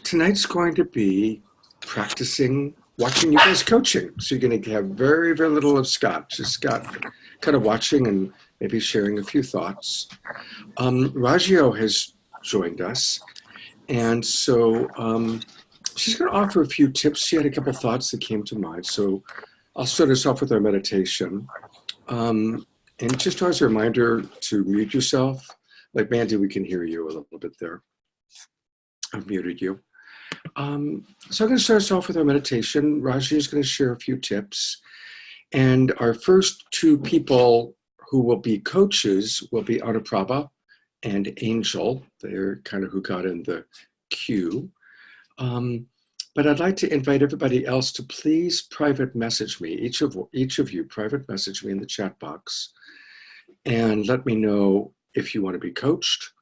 tonight's going to be practicing watching you guys coaching. So you're going to have very, very little of Scott, just Scott kind of watching and maybe sharing a few thoughts. Ragio has joined us, and so she's going to offer a few tips. She had a couple thoughts that came to mind. So I'll start us off with our meditation. And just as a reminder to mute yourself, like Mandy, we can hear you a little bit there. I've muted you. So I'm going to start us off with our meditation. Raji is going to share a few tips. And our first two people who will be coaches will be Anuprabha and Angel. They're kind of who got in the queue. But I'd like to invite everybody else to please private message me, each of you private message me in the chat box and let me know if you want to be coached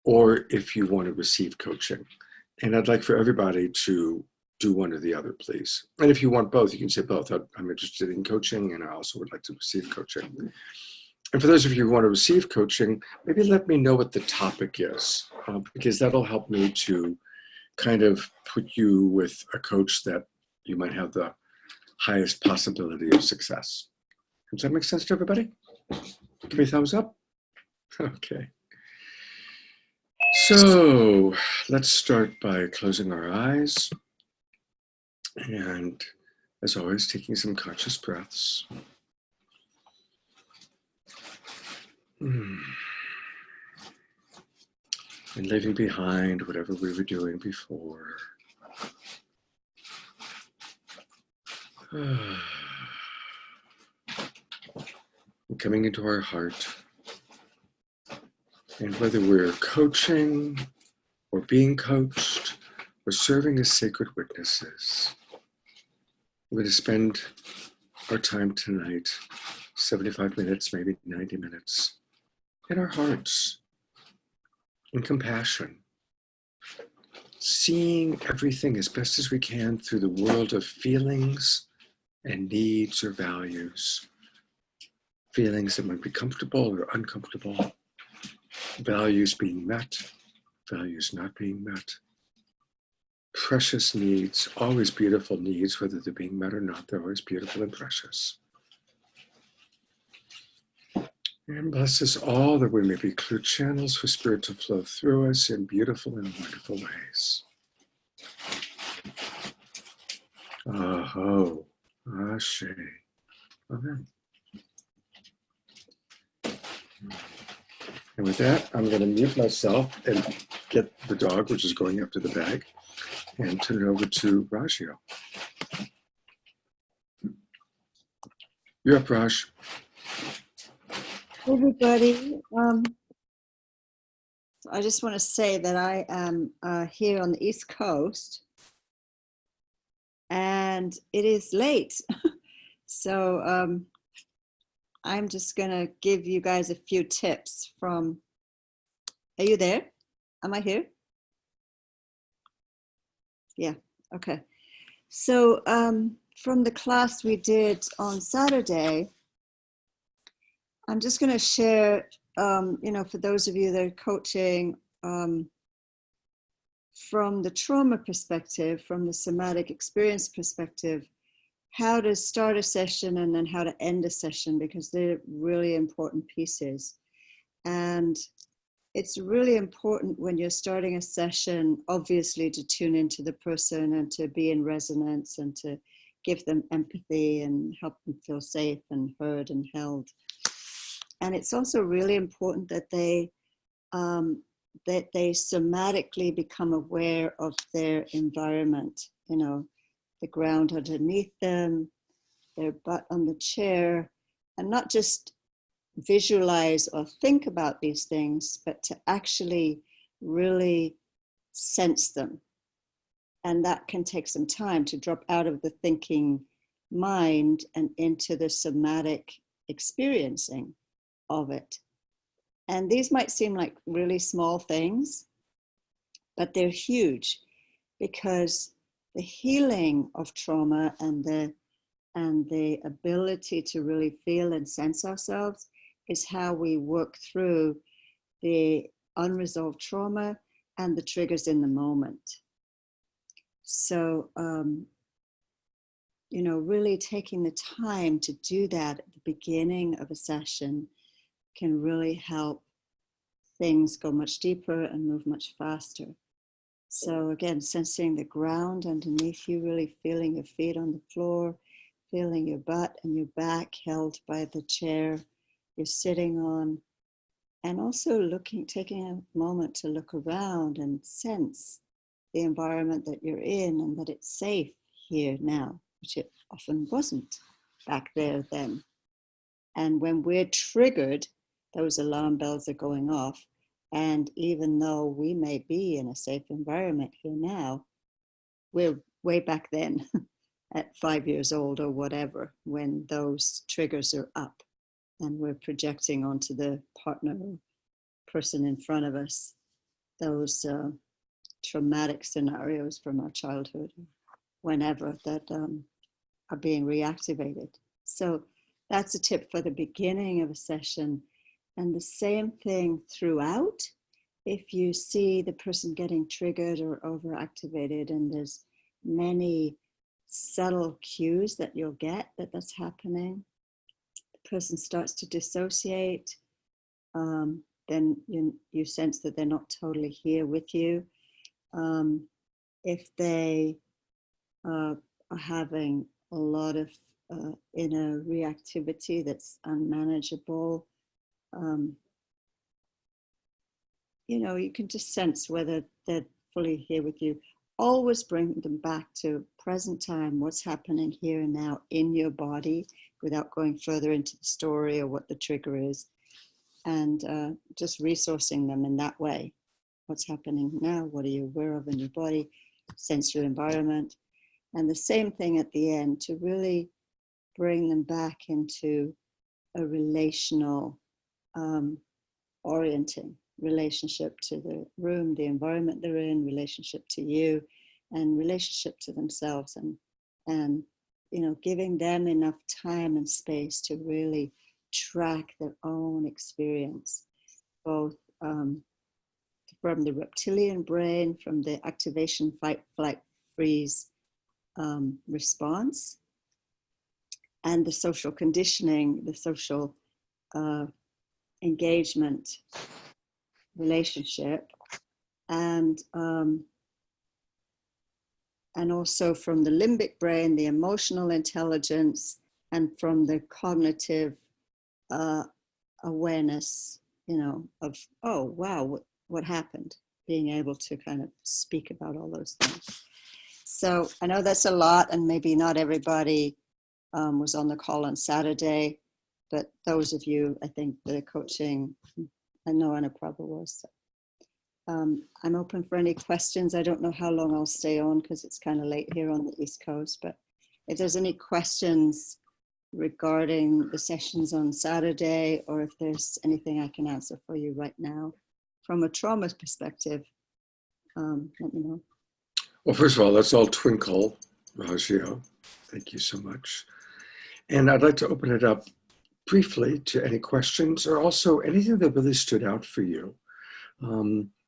or if you want to receive coaching. And I'd like for everybody to do one or the other, please. And if you want both, you can say both. I'm interested in coaching and I also would like to receive coaching. And for those of you who want to receive coaching, maybe let me know what the topic is, because that'll help me to kind of put you with a coach that you might have the highest possibility of success. Does that make sense to everybody? Give me a thumbs up. Okay. So let's start by closing our eyes. And as always, taking some conscious breaths. And leaving behind whatever we were doing before. And coming into our heart. And whether we're coaching or being coached or serving as sacred witnesses, we're going to spend our time tonight, 75 minutes, maybe 90 minutes, in our hearts, in compassion, seeing everything as best as we can through the world of feelings and needs or values. Feelings that might be comfortable or uncomfortable. Values being met, values not being met. Precious needs, always beautiful needs, whether they're being met or not, they're always beautiful and precious. And bless us all that we may be clear channels for Spirit to flow through us in beautiful and wonderful ways. Aho, Ashe, Amen. And with that, I'm going to mute myself and get the dog, which is going after the bag, and turn it over to Ragio. You're up, Raj. Everybody, I just want to say that I am here on the East Coast and it is late. So I'm just going to give you guys a few tips from, are you there? Am I here? Yeah, okay. So from the class we did on Saturday, I'm just going to share, for those of you that are coaching from the trauma perspective, from the somatic experience perspective, how to start a session and then how to end a session, because they're really important pieces. And it's really important when you're starting a session, obviously, to tune into the person and to be in resonance and to give them empathy and help them feel safe and heard and held. And it's also really important that they somatically become aware of their environment, the ground underneath them, their butt on the chair, and not just visualize or think about these things, but to actually really sense them. And that can take some time to drop out of the thinking mind and into the somatic experiencing of it. And these might seem like really small things, but they're huge, because the healing of trauma and the ability to really feel and sense ourselves is how we work through the unresolved trauma and the triggers in the moment. So, really taking the time to do that at the beginning of a session can really help things go much deeper and move much faster. So again, sensing the ground underneath you, really feeling your feet on the floor, feeling your butt and your back held by the chair you're sitting on, and also taking a moment to look around and sense the environment that you're in and that it's safe here now, which it often wasn't back there then. And when we're triggered, those alarm bells are going off. And even though we may be in a safe environment here now, we're way back then at 5 years old or whatever, when those triggers are up and we're projecting onto the partner or person in front of us those traumatic scenarios from our childhood, whenever, that are being reactivated. So that's a tip for the beginning of a session. And the same thing throughout. If you see the person getting triggered or overactivated, and there's many subtle cues that you'll get that that's happening, the person starts to dissociate, then you sense that they're not totally here with you. If they are having a lot of inner reactivity that's unmanageable, you can just sense whether they're fully here with you. Always bring them back to present time, what's happening here and now in your body, without going further into the story or what the trigger is, and just resourcing them in that way. What's happening now? What are you aware of in your body? Sense your environment. And the same thing at the end, to really bring them back into a relational orienting relationship to the room, the environment they're in, relationship to you, and relationship to themselves, and giving them enough time and space to really track their own experience, both from the reptilian brain, from the activation, fight, flight, freeze response, and the social conditioning, the social engagement relationship, and also from the limbic brain, the emotional intelligence, and from the cognitive awareness, of, oh, wow, what happened? Being able to kind of speak about all those things. So I know that's a lot, and maybe not everybody was on the call on Saturday, but those of you, I think the coaching, I know Anna Prabha was. I'm open for any questions. I don't know how long I'll stay on because it's kind of late here on the East Coast, but if there's any questions regarding the sessions on Saturday, or if there's anything I can answer for you right now from a trauma perspective, let me know. Well, first of all, let's all twinkle, Rajio. Thank you so much. And I'd like to open it up briefly to any questions, or also anything that really stood out for you.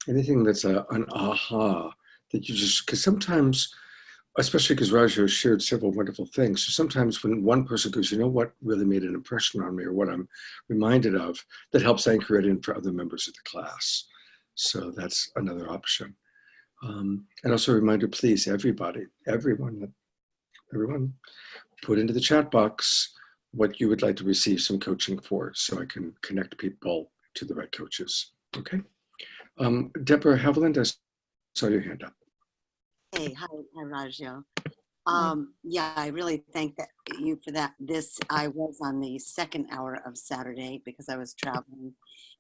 Anything that's an aha that you just, because sometimes, especially because Rajio shared several wonderful things, so sometimes when one person goes, what really made an impression on me, or what I'm reminded of, that helps anchor it in for other members of the class. So that's another option. And also a reminder, please, everyone, put into the chat box what you would like to receive some coaching for, so I can connect people to the right coaches. Okay. Deborah Haviland, I saw your hand up. Hey, hi Rajio. Yeah, I really thank you for that. I was on the second hour of Saturday because I was traveling,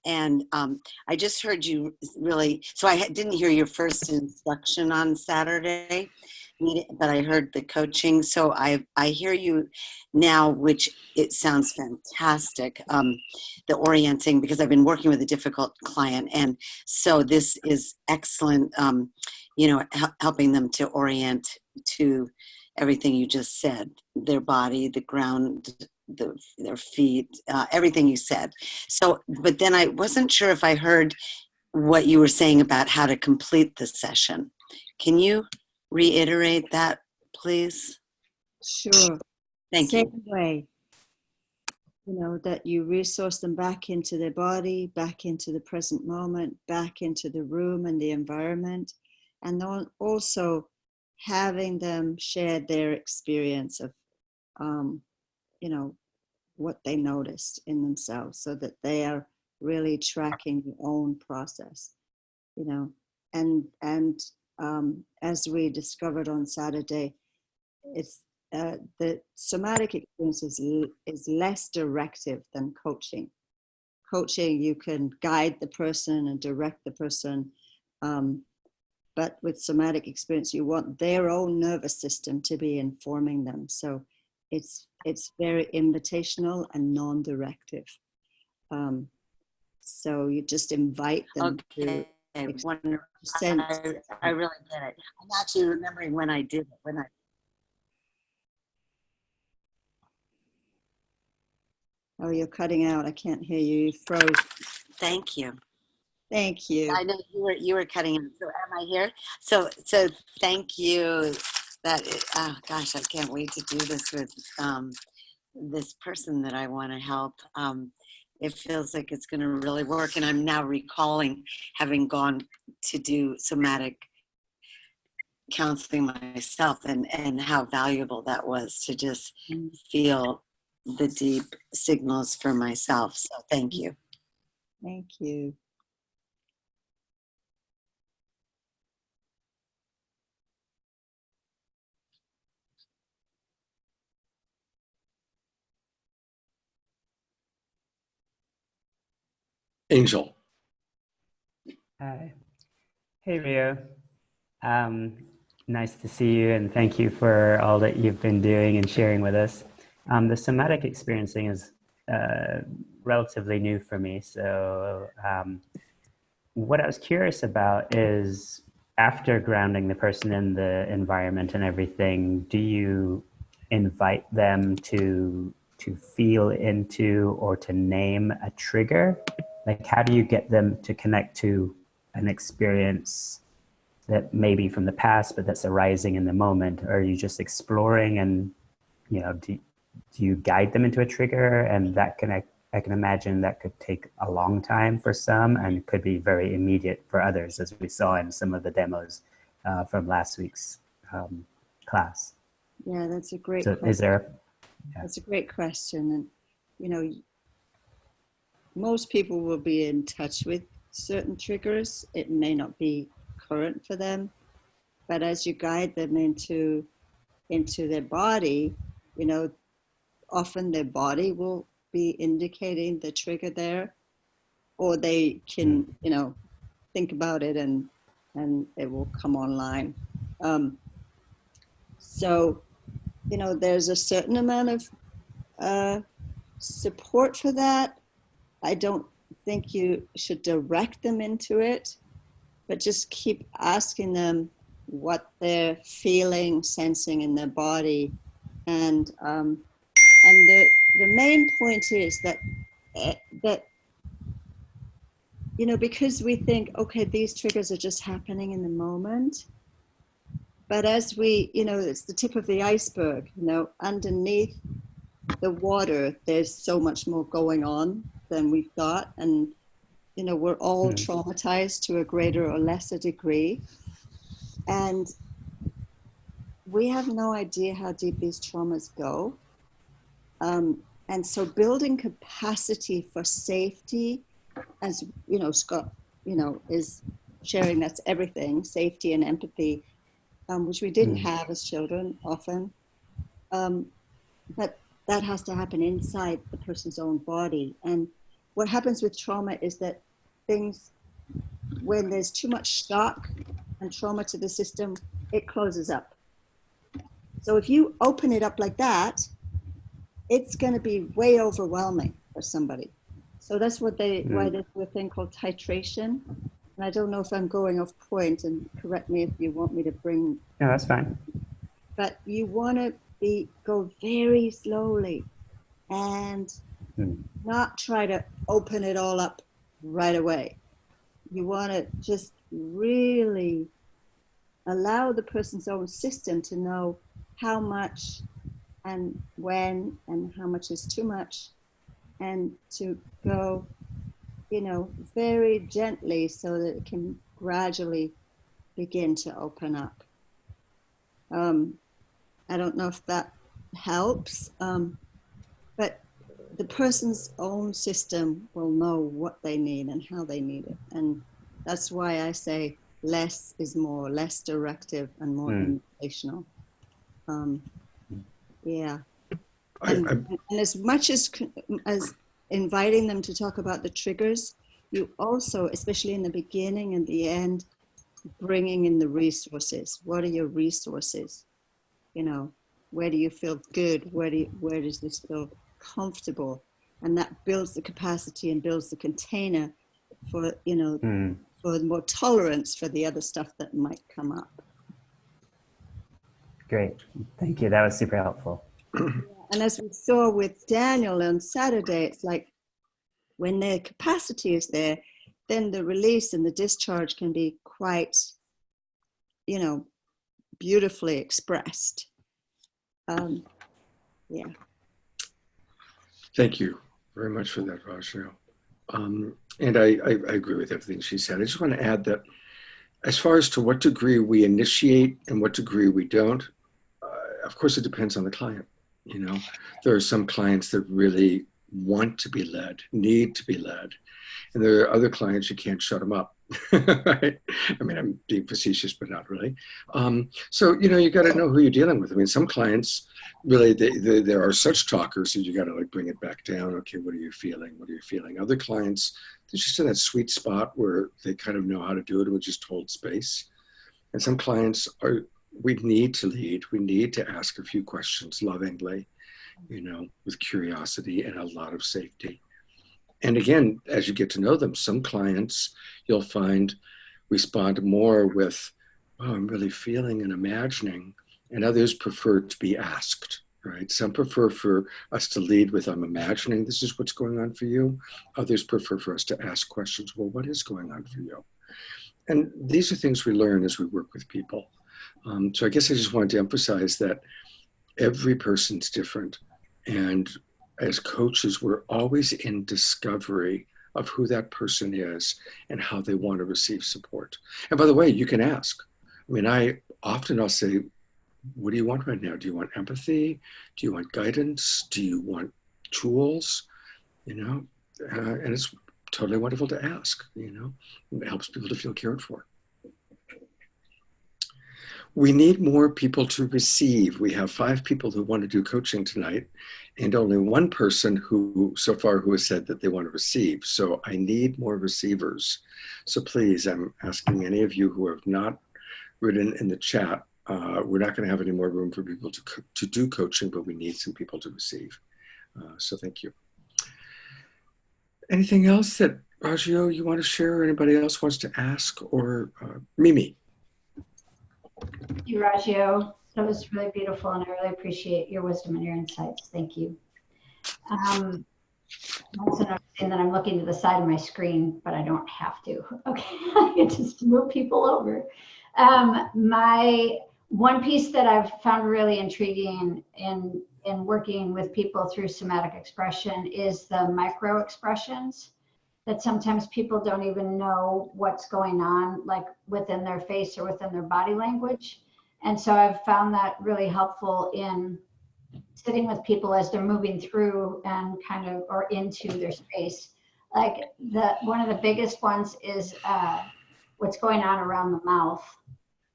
and I just heard you really. So I didn't hear your first instruction on Saturday, but I heard the coaching. So I hear you now, which it sounds fantastic. The orienting, because I've been working with a difficult client, and so this is excellent. Helping them to orient to everything you just said, their body, the ground, their feet, everything you said. So, but then I wasn't sure if I heard what you were saying about how to complete the session. Can you reiterate that, please? Sure. Thank Same you. way, that you resource them back into their body, back into the present moment, back into the room and the environment, and then also having them share their experience of, what they noticed in themselves, so that they are really tracking their own process, and as we discovered on Saturday, it's the somatic experience is less directive than coaching. Coaching, you can guide the person and direct the person, but with somatic experience, you want their own nervous system to be informing them. So it's very invitational and non-directive. So you just invite them to Wonderful. sense. I really get it. I'm actually remembering when I did it. Oh, you're cutting out. I can't hear you. You froze. Thank you. Thank you. I know you were cutting out. So am I here? So thank you. Oh gosh, I can't wait to do this with this person that I want to help. It feels like it's going to really work, and I'm now recalling having gone to do somatic counseling myself, and how valuable that was to just feel the deep signals for myself. So thank you. Thank you. Angel. Hi. Hey, Rio. Nice to see you, and thank you for all that you've been doing and sharing with us. The somatic experiencing is relatively new for me. So what I was curious about is, after grounding the person in the environment and everything, do you invite them to feel into or to name a trigger? Like, how do you get them to connect to an experience that may be from the past, but that's arising in the moment? Or are you just exploring, and do you guide them into a trigger? And that I can imagine that could take a long time for some, and could be very immediate for others, as we saw in some of the demos from last week's class. Yeah, that's a great So question. is there? Yeah. That's a great question. And, most people will be in touch with certain triggers. It may not be current for them, but as you guide them into their body, often their body will be indicating the trigger there, or they can, think about it and it will come online. So, there's a certain amount of support for that. I don't think you should direct them into it, but just keep asking them what they're feeling, sensing in their body. And the main point is that because we think, okay, these triggers are just happening in the moment, but as we, it's the tip of the iceberg, underneath the water, there's so much more going on than we thought. And, we're all traumatized to a greater or lesser degree. And we have no idea how deep these traumas go. And so building capacity for safety, as Scott, is sharing, that's everything, safety and empathy, which we didn't have as children often. But that has to happen inside the person's own body. And what happens with trauma is that when there's too much shock and trauma to the system, it closes up. So if you open it up like that, it's going to be way overwhelming for somebody. So that's why there's a thing called titration. And I don't know if I'm going off point, and correct me if you want me to bring. No, that's fine. But you want to go very slowly and not try to open it all up right away. You want to just really allow the person's own system to know how much and when and how much is too much, and to go, very gently so that it can gradually begin to open up. I don't know if that helps, but the person's own system will know what they need and how they need it. And that's why I say less is more, less directive and more invitational. Yeah. And as much as inviting them to talk about the triggers, you also, especially in the beginning and the end, bringing in the resources. What are your resources? Where do you feel good? Where does this feel comfortable? And that builds the capacity and builds the container for, for more tolerance for the other stuff that might come up. Great. Thank you. That was super helpful. And as we saw with Daniel on Saturday, it's like when their capacity is there, then the release and the discharge can be quite, beautifully expressed. Yeah. Thank you very much for that, Rajna. And I agree with everything she said. I just want to add that as far as to what degree we initiate and what degree we don't, of course, it depends on the client. There are some clients that really want to be led, need to be led. And there are other clients you can't shut them up, right? I mean, I'm being facetious, but not really. So, you got to know who you're dealing with. I mean, some clients really, there are such talkers that you got to like bring it back down. Okay, what are you feeling? What are you feeling? Other clients, they're just in that sweet spot where they kind of know how to do it with just hold space. And some clients we need to lead. We need to ask a few questions lovingly, with curiosity and a lot of safety. And again, as you get to know them, some clients you'll find respond more with, oh, I'm really feeling and imagining, and others prefer to be asked, right? Some prefer for us to lead with, I'm imagining this is what's going on for you. Others prefer for us to ask questions, well, what is going on for you? And these are things we learn as we work with people. So I guess I just wanted to emphasize that every person's different. And as coaches, we're always in discovery of who that person is and how they want to receive support. And by the way, you can ask. I mean, I'll say, what do you want right now? Do you want empathy? Do you want guidance? Do you want tools? And it's totally wonderful to ask, It helps people to feel cared for. We need more people to receive. We have 5 people who want to do coaching tonight, and only 1 person who has said that they want to receive. So I need more receivers. So please, I'm asking any of you who have not written in the chat, we're not going to have any more room for people to do coaching, but we need some people to receive. So thank you. Anything else that, Rajio, you want to share, or anybody else wants to ask, or Mimi? Thank you, Rajio. That was really beautiful, and I really appreciate your wisdom and your insights. Thank you. I'm also noticing that I'm looking to the side of my screen, but I don't have to. Okay, I get to move people over. My one piece that I've found really intriguing in working with people through somatic expression is the micro expressions, that sometimes people don't even know what's going on, like within their face or within their body language. And so I've found that really helpful in sitting with people as they're moving through and or into their space. Like one of the biggest ones is what's going on around the mouth.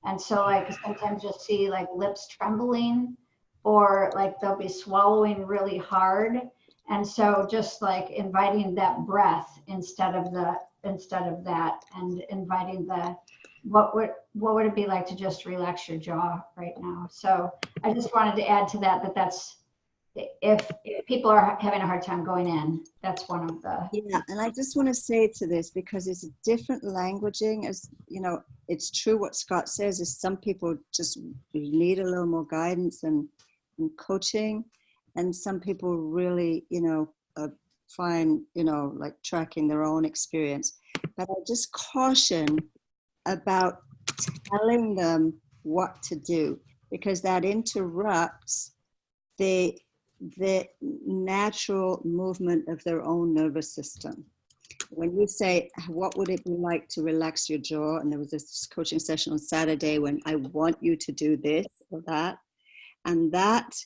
And so like sometimes you'll see like lips trembling, or like they'll be swallowing really hard. And so just like inviting that breath instead of that, and inviting what would it be like to just relax your jaw right now? So I just wanted to add to that's if people are having a hard time going in, that's one of the. Yeah, and I just want to say to this, because it's a different languaging, as it's true what Scott says, is some people just need a little more guidance and coaching. And some people really, find, like tracking their own experience. But I just caution about telling them what to do, because that interrupts the natural movement of their own nervous system. When you say, what would it be like to relax your jaw? And there was this coaching session on Saturday when I want you to do this or that. And that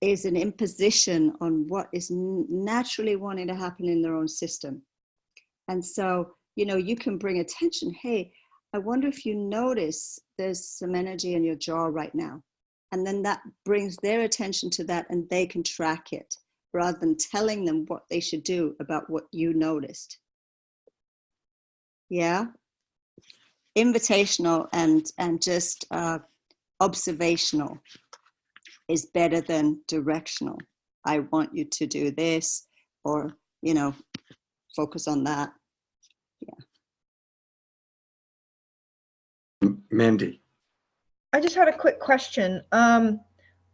is an imposition on what is naturally wanting to happen in their own system. And so, you know, you can bring attention. Hey, I wonder if you notice there's some energy in your jaw right now. And then that brings their attention to that and they can track it rather than telling them what they should do about what you noticed. Yeah. Invitational and just observational is better than directional. I want you to do this, or, you know, focus on that. Yeah. Mandy. I just had a quick question. Along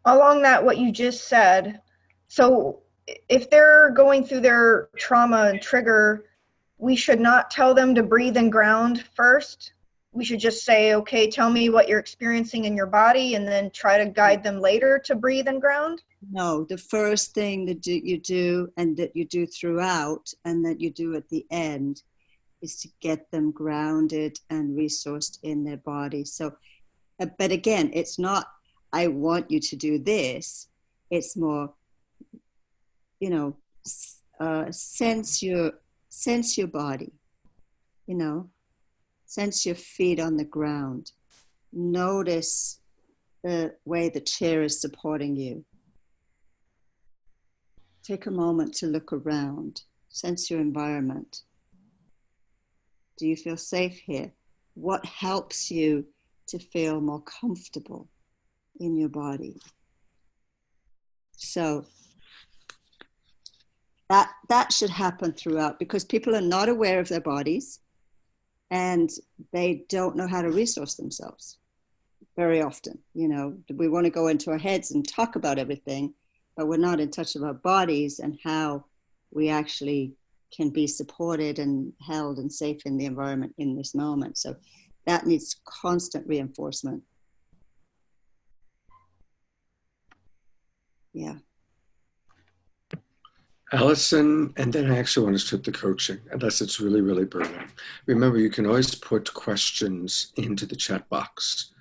that, what you just said, so if they're going through their trauma and trigger, we should not tell them to breathe and ground first. We should just say, okay, tell me what you're experiencing in your body, and then try to guide them later to breathe and ground? No, the first thing that you do, and that you do throughout, and that you do at the end, is to get them grounded and resourced in their body. So, but again, it's not, I want you to do this. It's more, you know, sense your body, you know, sense your feet on the ground. Notice the way the chair is supporting you. Take a moment to look around. Sense your environment. Do you feel safe here? What helps you to feel more comfortable in your body? So that should happen throughout, because people are not aware of their bodies and they don't know how to resource themselves very often. You know, we want to go into our heads and talk about everything, but we're not in touch with our bodies and how we actually can be supported and held and safe in the environment in this moment. So that needs constant reinforcement. Yeah. Allison, and then I actually want to start the coaching, unless it's really, really burning. Remember, you can always put questions into the chat box,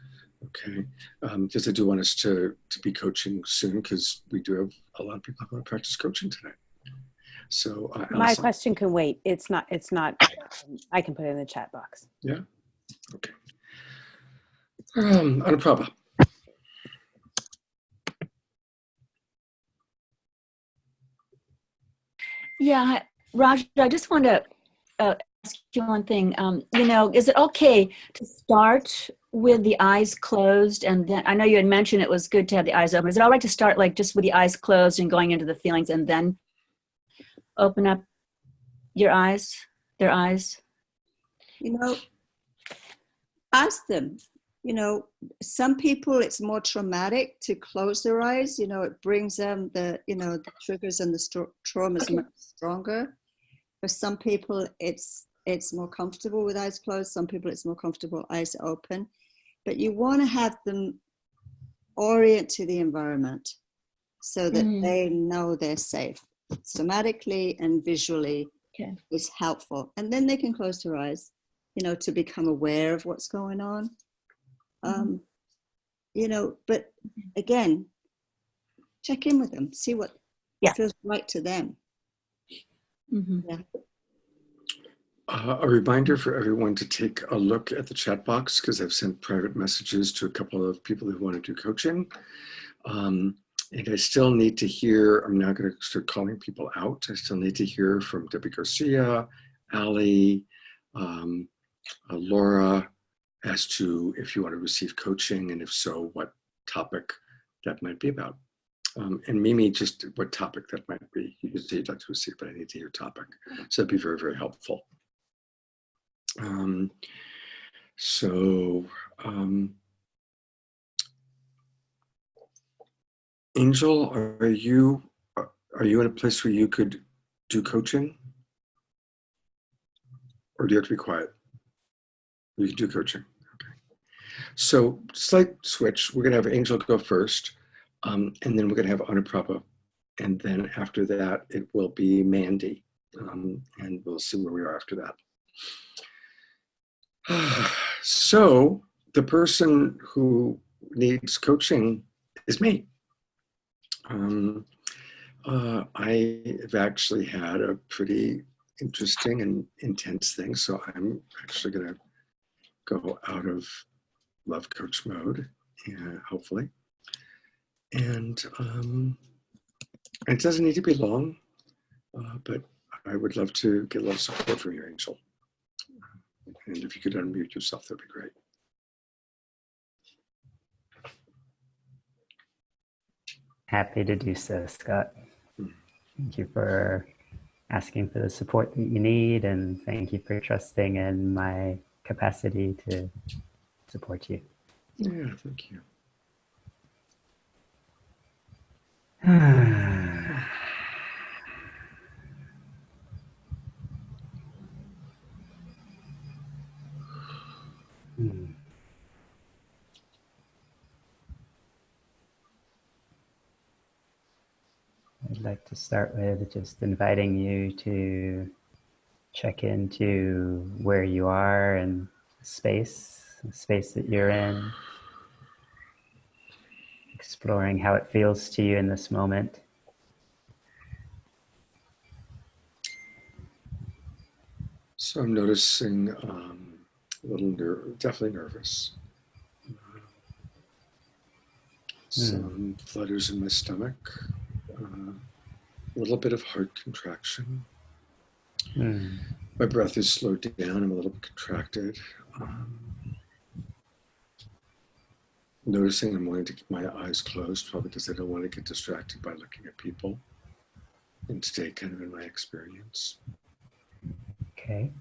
okay? Because I do want us to be coaching because we do have a lot of people who want to practice coaching tonight. So my question can wait. It's not, I can put it in the chat box. Yeah, okay. Anuprabha. Yeah, Raj, I just want to ask you one thing. You know, is it okay to start with the eyes closed? And then I know you had mentioned it was good to have the eyes open. Is it all right to start like just with the eyes closed and going into the feelings and then open up your eyes, their eyes? You know, ask them. You know, some people it's more traumatic to close their eyes. You know, it brings them the triggers and the traumas much stronger. For some people, it's more comfortable with eyes closed. Some people, it's more comfortable eyes open. But you want to have them orient to the environment so that they know they're safe. Somatically and visually is helpful. And then they can close their eyes, you know, to become aware of what's going on. You know, but again, check in with them, see what feels right to them. Yeah. A reminder for everyone to take a look at the chat box, because I've sent private messages to a couple of people who want to do coaching. And I still need to hear, I'm now going to start calling people out. I still need to hear from Debbie Garcia, Ali, Laura, as to if you want to receive coaching, and if so, what topic that might be about. And Mimi, just what topic that might be. You can say you'd like to receive, but I need to hear topic. So that'd be very, very helpful. Angel, are you in a place where you could do coaching? Or do you have to be quiet? We can do coaching. Okay. So slight switch. We're going to have Angel go first, and then we're going to have Anuprabha. And then after that, it will be Mandy. And we'll see where we are after that. So the person who needs coaching is me. I've actually had a pretty interesting and intense thing, so I'm actually going to go out of love coach mode, hopefully. And it doesn't need to be long, but I would love to get a little support from you, Angel. And if you could unmute yourself, that'd be great. Happy to do so, Scott. Thank you for asking for the support that you need, and thank you for trusting in my capacity to support you. Yeah, thank you. I'd like to start with just inviting you to check into where you are and the space that you're in, exploring how it feels to you in this moment. So I'm noticing a little definitely nervous. Some flutters in my stomach, a little bit of heart contraction. My breath is slowed down, I'm a little bit contracted. Noticing I'm wanting to keep my eyes closed, probably because I don't want to get distracted by looking at people and stay kind of in my experience. Okay.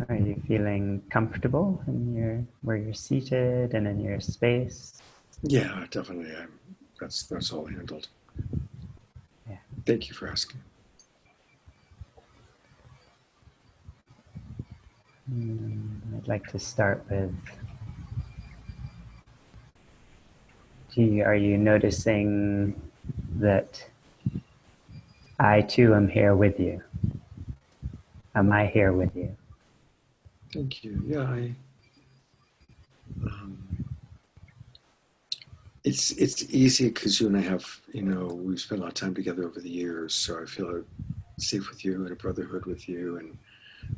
Are you feeling comfortable in where you're seated and in your space? Yeah, definitely. That's all handled. Yeah. Thank you for asking. I'd like to start with, are you noticing that I too am here with you? Am I here with you? Thank you. Yeah, it's easy because you and I have, we've spent a lot of time together over the years, so I feel safe with you and a brotherhood with you, and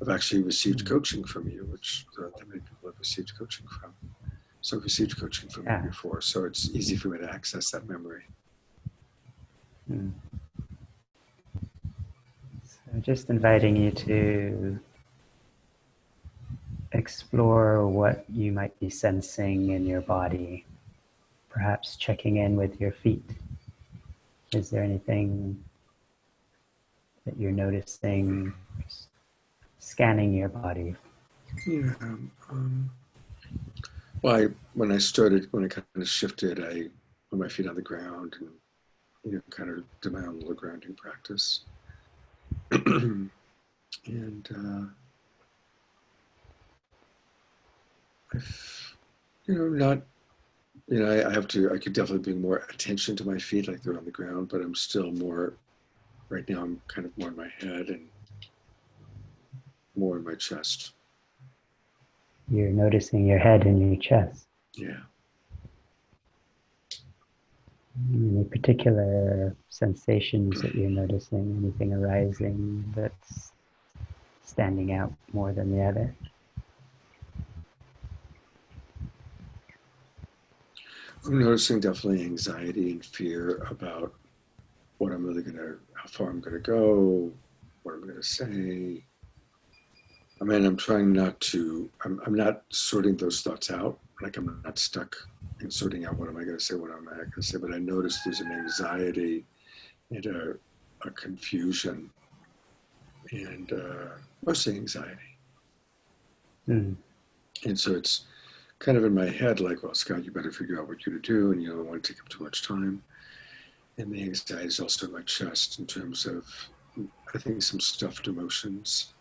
I've actually received coaching from you, which not that many people have received coaching from. So I've received coaching from you before, so it's easy for me to access that memory. So just inviting you to explore what you might be sensing in your body, perhaps checking in with your feet. Is there anything that you're noticing, scanning your body? Yeah. Well, when I kind of shifted, I put my feet on the ground and, kind of did my own little grounding practice. And, I could definitely bring more attention to my feet, like they're on the ground, but I'm still more, right now I'm kind of more in my head and more in my chest. You're noticing your head and your chest. Yeah. Any particular sensations that you're noticing? Anything arising that's standing out more than the other? I'm noticing definitely anxiety and fear about how far I'm gonna go, what I'm gonna say. I mean, I'm not sorting those thoughts out. Like I'm not stuck in sorting out what am I gonna say, what am I not gonna say, but I notice there's an anxiety and a confusion and mostly anxiety. And so it's kind of in my head like, well, Scott, you better figure out what you're to do, and don't want to take up too much time. And the anxiety is also in my chest in terms of I think, some stuffed emotions.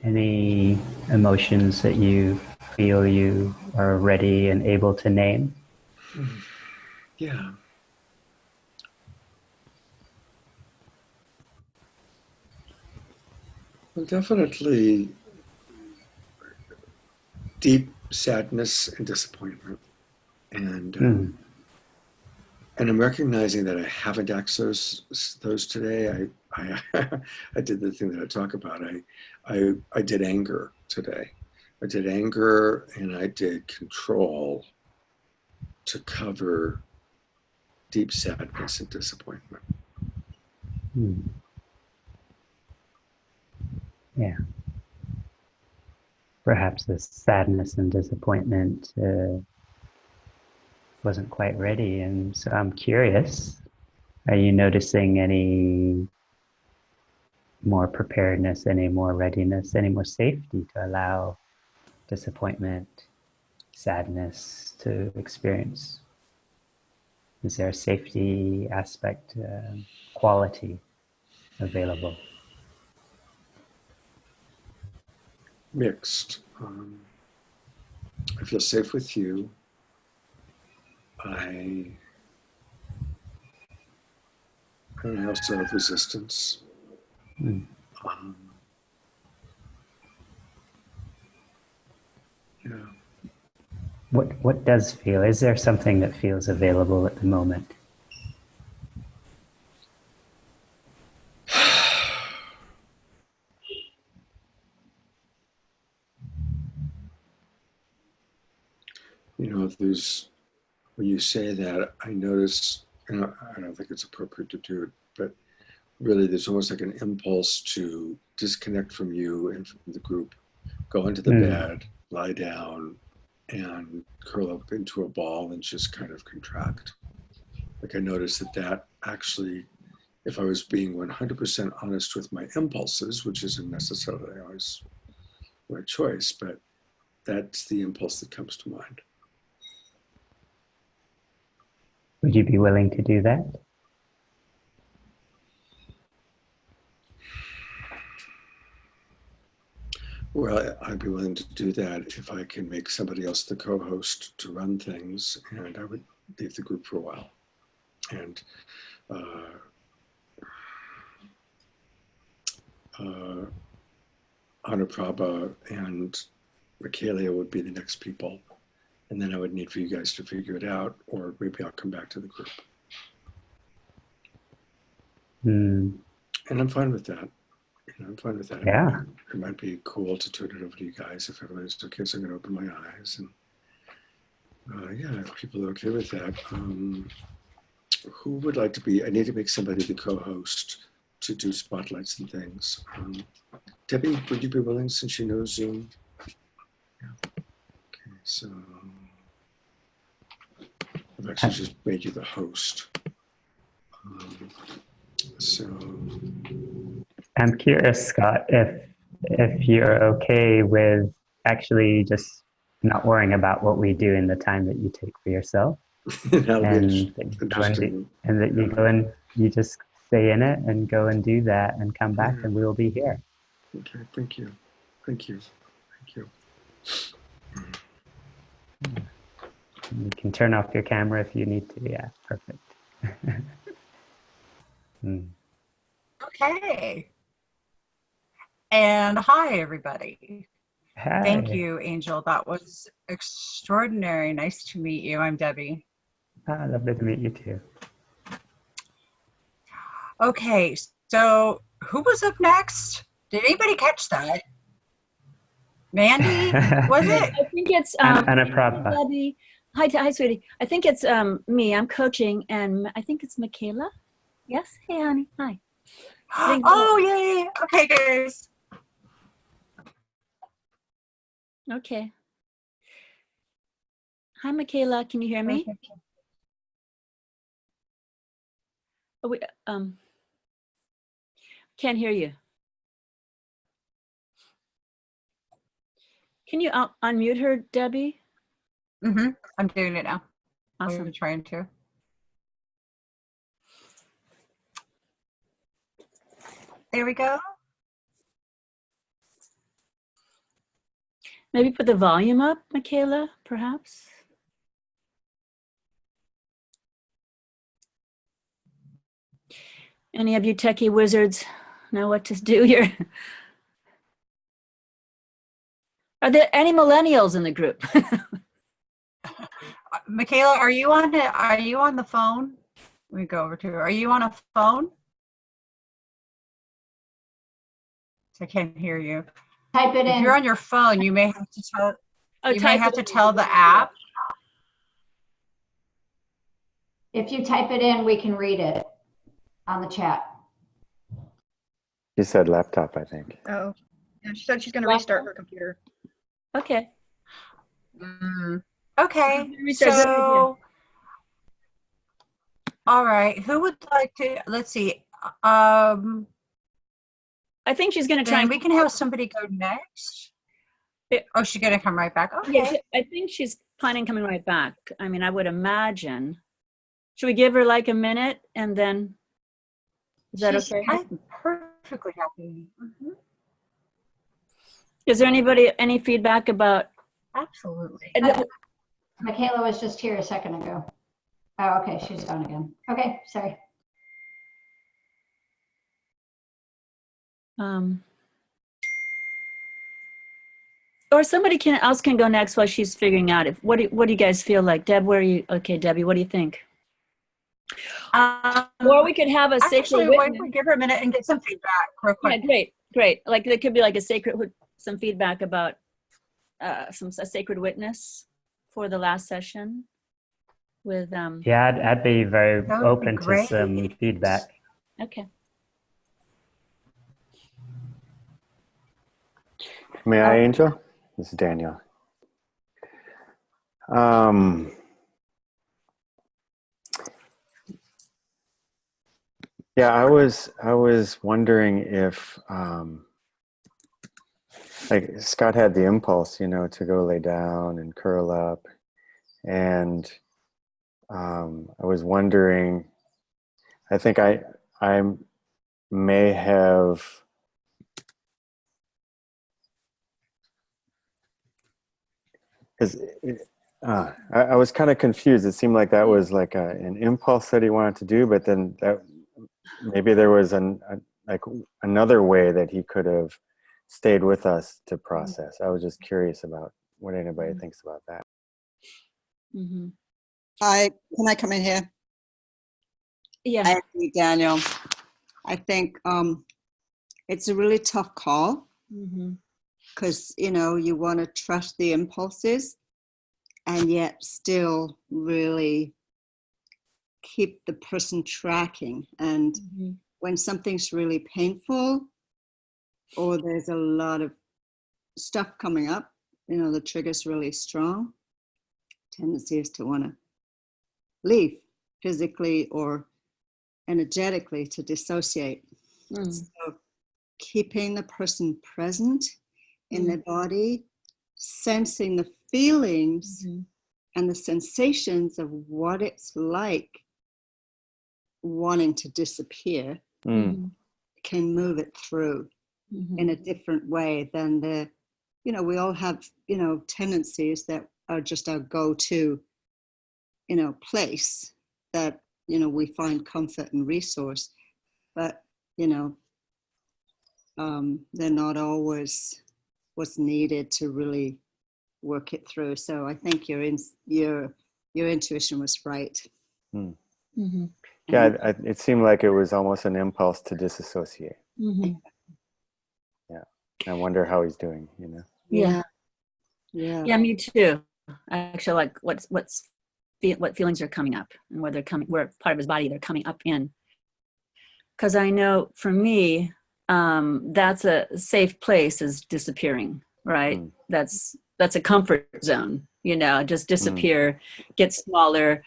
Any emotions that you feel you are ready and able to name? Yeah. Well, definitely deep sadness and disappointment. And I'm recognizing that I haven't accessed those today. I I did the thing that I talk about. I did anger today. I did anger and I did control to cover deep sadness and disappointment. Yeah. Perhaps the sadness and disappointment wasn't quite ready. And so I'm curious, are you noticing any more preparedness, any more readiness, any more safety to allow disappointment, sadness to experience? Is there a safety aspect, quality available? Mixed. I feel safe with you. I also have resistance. Yeah. What does feel? Is there something that feels available at the moment? You know, there's, when you say that, I notice, and I don't think it's appropriate to do it, but really there's almost like an impulse to disconnect from you and from the group, go into the bed, lie down, and curl up into a ball and just kind of contract. Like I noticed that actually, if I was being 100% honest with my impulses, which isn't necessarily always my choice, but that's the impulse that comes to mind. Would you be willing to do that? Well, I'd be willing to do that if I can make somebody else the co-host to run things, and I would leave the group for a while. And Anuprabha and Michaelia would be the next people. And then I would need for you guys to figure it out, or maybe I'll come back to the group. And I'm fine with that. You know, I'm fine with that. Yeah. It might be cool to turn it over to you guys if everybody's okay. So I'm going to open my eyes. And yeah, if people are okay with that. Who would like to be? I need to make somebody the co-host to do spotlights and things. Debbie, would you be willing, since you know Zoom? Yeah. Okay, so I've actually just made you the host. So I'm curious, Scott, if you're okay with actually just not worrying about what we do in the time that you take for yourself, and that you go and you just stay in it and go and do that and come back and we'll be here. Okay, thank you. Thank you. Thank you. You can turn off your camera if you need to. Yeah, perfect. Okay. And hi, everybody. Hi. Thank you, Angel. That was extraordinary. Nice to meet you. I'm Debbie. Lovely to meet you too. Okay, so who was up next? Did anybody catch that? Mandy, was it? I think it's Anuprabha. Debbie. Hi, sweetie. I think it's me. I'm coaching, and I think it's Michaela. Yes. Hey, honey. Hi. Oh, yay. Okay, guys. Okay. Hi, Michaela. Can you hear me? Oh, we, can't hear you. Can you unmute her, Debbie? I'm doing it now. Awesome. I'm trying to. There we go. Maybe put the volume up, Michaela, perhaps. Any of you techie wizards know what to do here? Are there any millennials in the group? Michaela, are you on the phone? Let me go over to her. Are you on a phone? I can't hear you. Type it If in. you're on your phone, you may have to tell Oh, you may type have it to in. tell the app. If you type it in, we can read it on the chat. She said laptop, I think. Oh, yeah, she said she's going to restart her computer. Okay. Okay. Restart, good idea. So, all right. Who would like to? Let's see. I think she's going to try Then and we can have somebody go next. Yeah. Oh, she's gonna come right back. Okay. yeah, I think she's planning on coming right back. I mean, I would imagine. Should we give her like a minute and then, is that okay? I'm perfectly happy. Mhm. Is there any feedback about? Absolutely. Michaela was just here a second ago. Oh, okay, she's gone again. Okay, sorry. Or somebody else can go next while she's figuring out what do you guys feel like? Deb, where are you? Okay, Debbie, what do you think? Or we could have a sacred Actually, why don't we give her a minute and get some feedback real quick? Yeah, great. Like there could be like some feedback about a sacred witness for the last session with Yeah, I'd be very That would be open to great. some feedback. Okay. May I, Angel? This is Daniel. Yeah, I was wondering if like Scott had the impulse, to go lay down and curl up, and I was wondering. I think I may have. Because I was kind of confused. It seemed like that was like an impulse that he wanted to do, but then that maybe there was another way that he could have stayed with us to process. I was just curious about what anybody thinks about that. Mm-hmm. Can I come in here? Yeah. I agree, Daniel. I think it's a really tough call. Mm-hmm. Because you want to trust the impulses and yet still really keep the person tracking. And when something's really painful or there's a lot of stuff coming up, the trigger's really strong, tendency is to want to leave physically or energetically, to dissociate. So keeping the person present in their body, sensing the feelings and the sensations of what it's like wanting to disappear, can move it through in a different way than we all have, tendencies that are just our go-to, place that, we find comfort and resource, but, they're not always what's needed to really work it through. So I think your intuition was right. Yeah, it seemed like it was almost an impulse to disassociate. Yeah, I wonder how he's doing. Yeah, me too. Actually, like what feelings are coming up and where part of his body they're coming up in. Because I know for me, that's a safe place, is disappearing, right? That's a comfort zone, just disappear, get smaller,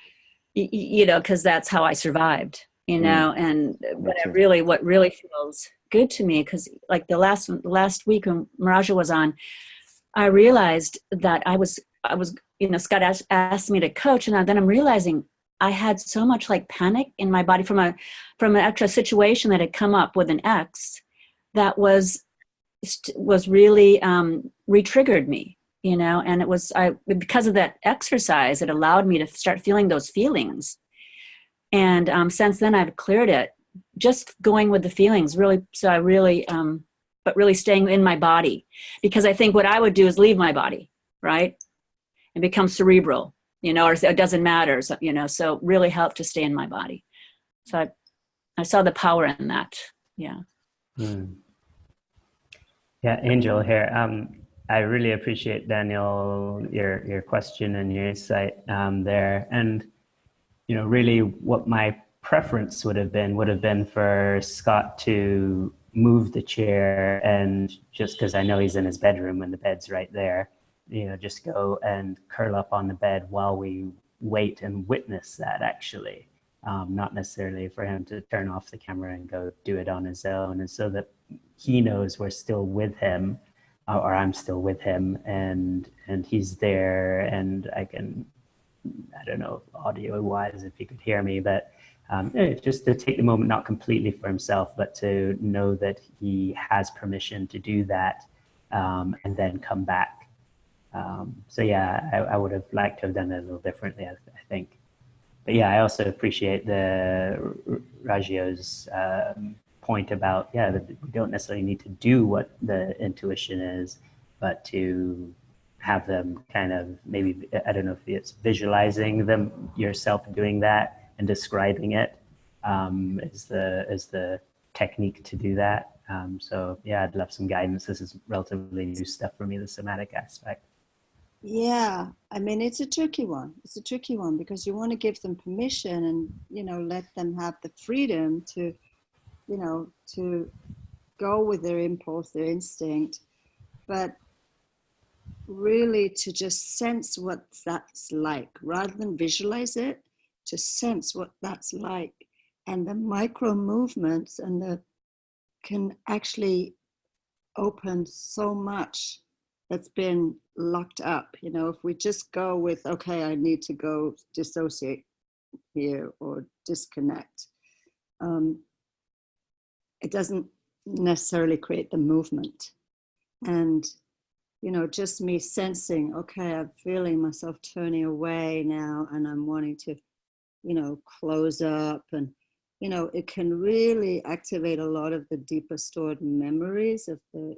because that's how I survived, and what really feels good to me, because like the last week when Maraja was on, I realized that I was Scott asked me to coach, and then I'm realizing I had so much like panic in my body from an extra situation that had come up with an ex. that was really re-triggered me, you know, and it was, because of that exercise, it allowed me to start feeling those feelings. And since then I've cleared it, just going with the feelings really. So I really, but really staying in my body, because I think what I would do is leave my body, right? And become cerebral, you know, or it doesn't matter, so, you know, so really helped to stay in my body. So I saw the power in that. Yeah. Yeah, Angel here. I really appreciate, Daniel, your question and your insight there. And, you know, really what my preference would have been for Scott to move the chair, and just because I know he's in his bedroom and the bed's right there, you know, just go and curl up on the bed while we wait and witness that, actually. Not necessarily for him to turn off the camera and go do it on his own, and so that he knows we're still with him, or I'm still with him, and he's there, and I can, I don't know, audio wise, if you could hear me, but just to take the moment, not completely for himself, but to know that he has permission to do that, and then come back. So yeah, I would have liked to have done it a little differently, I think. But yeah, I also appreciate the Rajio's point about, yeah, that we don't necessarily need to do what the intuition is, but to have them kind of, maybe, I don't know if it's visualizing them yourself doing that and describing it is the technique to do that. So yeah, I'd love some guidance. This is relatively new stuff for me, the somatic aspect. Yeah, I mean, it's a tricky one. It's a tricky one because you want to give them permission and, you know, let them have the freedom to, you know, to go with their impulse, their instinct, but really to just sense what that's like rather than visualize it, to sense what that's like. And the micro movements and the can actually open so much that's been locked up. You know, if we just go with, okay, I need to go dissociate here or disconnect, it doesn't necessarily create the movement. And, you know, just me sensing, okay, I'm feeling myself turning away now and I'm wanting to, you know, close up, and, you know, it can really activate a lot of the deeper stored memories of the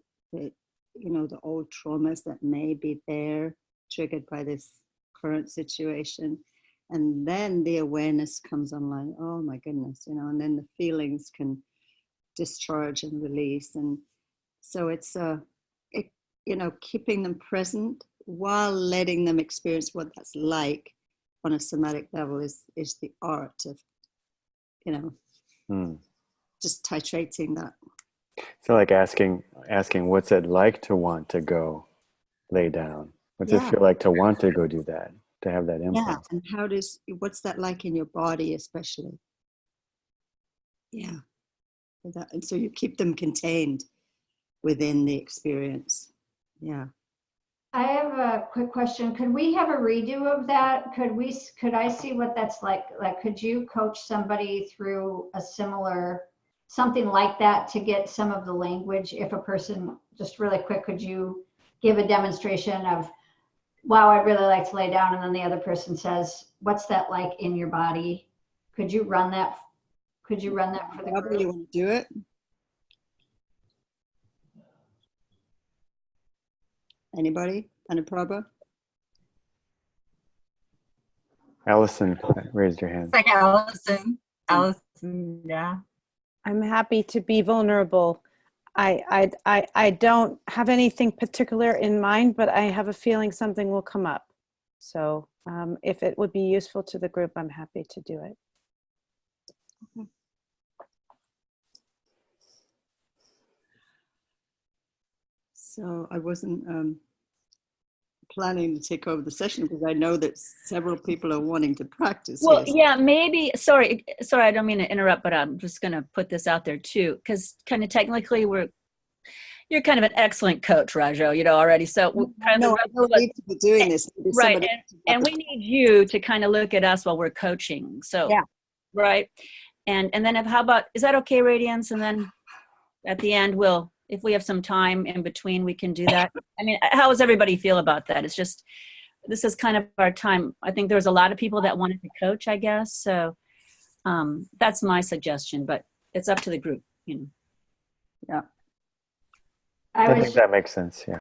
you know, the old traumas that may be there, triggered by this current situation. And then the awareness comes online. Oh my goodness, you know, and then the feelings can discharge and release. And so it's, you know, keeping them present while letting them experience what that's like on a somatic level is the art of, you know, just titrating that. So like asking what's it like to want to go lay down? What's it feel like to want to go do that, to have that impulse? Yeah, and what's that like in your body especially? Yeah, and so you keep them contained within the experience. Yeah. I have a quick question. Could we have a redo of that? Could I see what that's like? Like, could you coach somebody through a similar, something like that to get some of the language? If a person, just really quick, could you give a demonstration of, wow, I'd really like to lay down, and then the other person says, what's that like in your body? Could you run that? Could you run that for the group? You want to do it? Anybody? Anuprabha? Allison raised your hand. It's like Allison. Allison, yeah. I'm happy to be vulnerable. I don't have anything particular in mind, but I have a feeling something will come up. So if it would be useful to the group, I'm happy to do it. Okay. So I wasn't planning to take over the session because I know that several people are wanting to practice. Well, here. yeah, maybe, sorry, I don't mean to interrupt, but I'm just going to put this out there too, because kind of technically you're kind of an excellent coach, Rajo, you know, already. So I don't need to be doing this. Right, and we need you to kind of look at us while we're coaching. So, yeah, right. And then how about, is that okay, Radiance? And then at the end, if we have some time in between, we can do that. I mean, how does everybody feel about that? It's just, this is kind of our time. I think there was a lot of people that wanted to coach, I guess. So that's my suggestion, but it's up to the group, you know. Yeah. I think that makes sense. Yeah.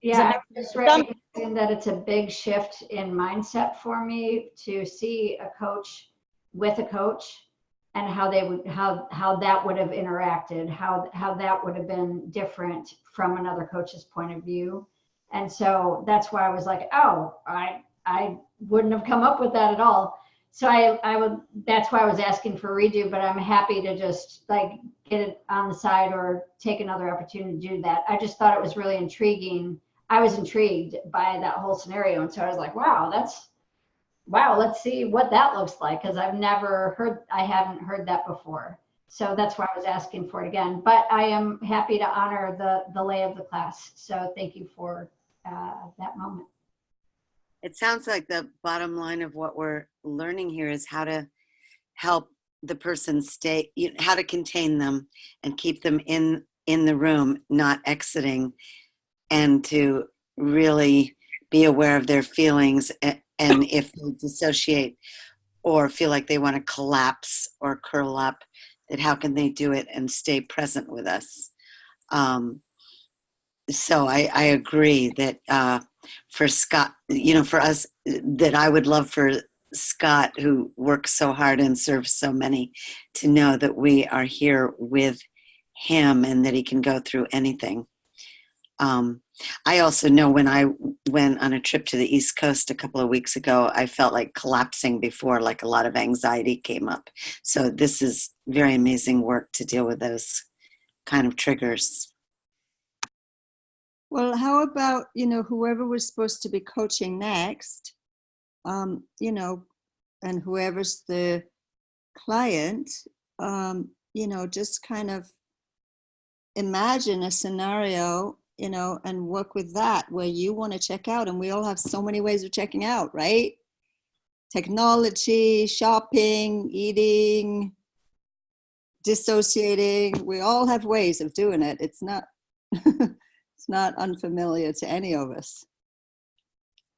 Yeah, I was recognizing that it's a big shift in mindset for me to see a coach with a coach and how that would have interacted, how that would have been different from another coach's point of view. And so that's why I was like, oh, I wouldn't have come up with that at all. So that's why I was asking for a redo, but I'm happy to just like get it on the side or take another opportunity to do that. I just thought it was really intriguing. I was intrigued by that whole scenario. And so I was like, wow, let's see what that looks like. Cause I haven't heard that before. So that's why I was asking for it again, but I am happy to honor the lay of the class. So thank you for that moment. It sounds like the bottom line of what we're learning here is how to help the person how to contain them and keep them in the room, not exiting, and to really be aware of their feelings. And if they dissociate or feel like they want to collapse or curl up, that how can they do it and stay present with us? So I agree that for Scott, for us, that I would love for Scott, who works so hard and serves so many, to know that we are here with him and that he can go through anything. I also know when I went on a trip to the East Coast a couple of weeks ago, I felt like collapsing before, like a lot of anxiety came up. So this is very amazing work to deal with those kind of triggers. Well, how about, whoever was supposed to be coaching next, and whoever's the client, just kind of imagine a scenario, and work with that where you want to check out. And we all have so many ways of checking out, right? Technology, shopping, eating, dissociating. We all have ways of doing it. It's not it's not unfamiliar to any of us.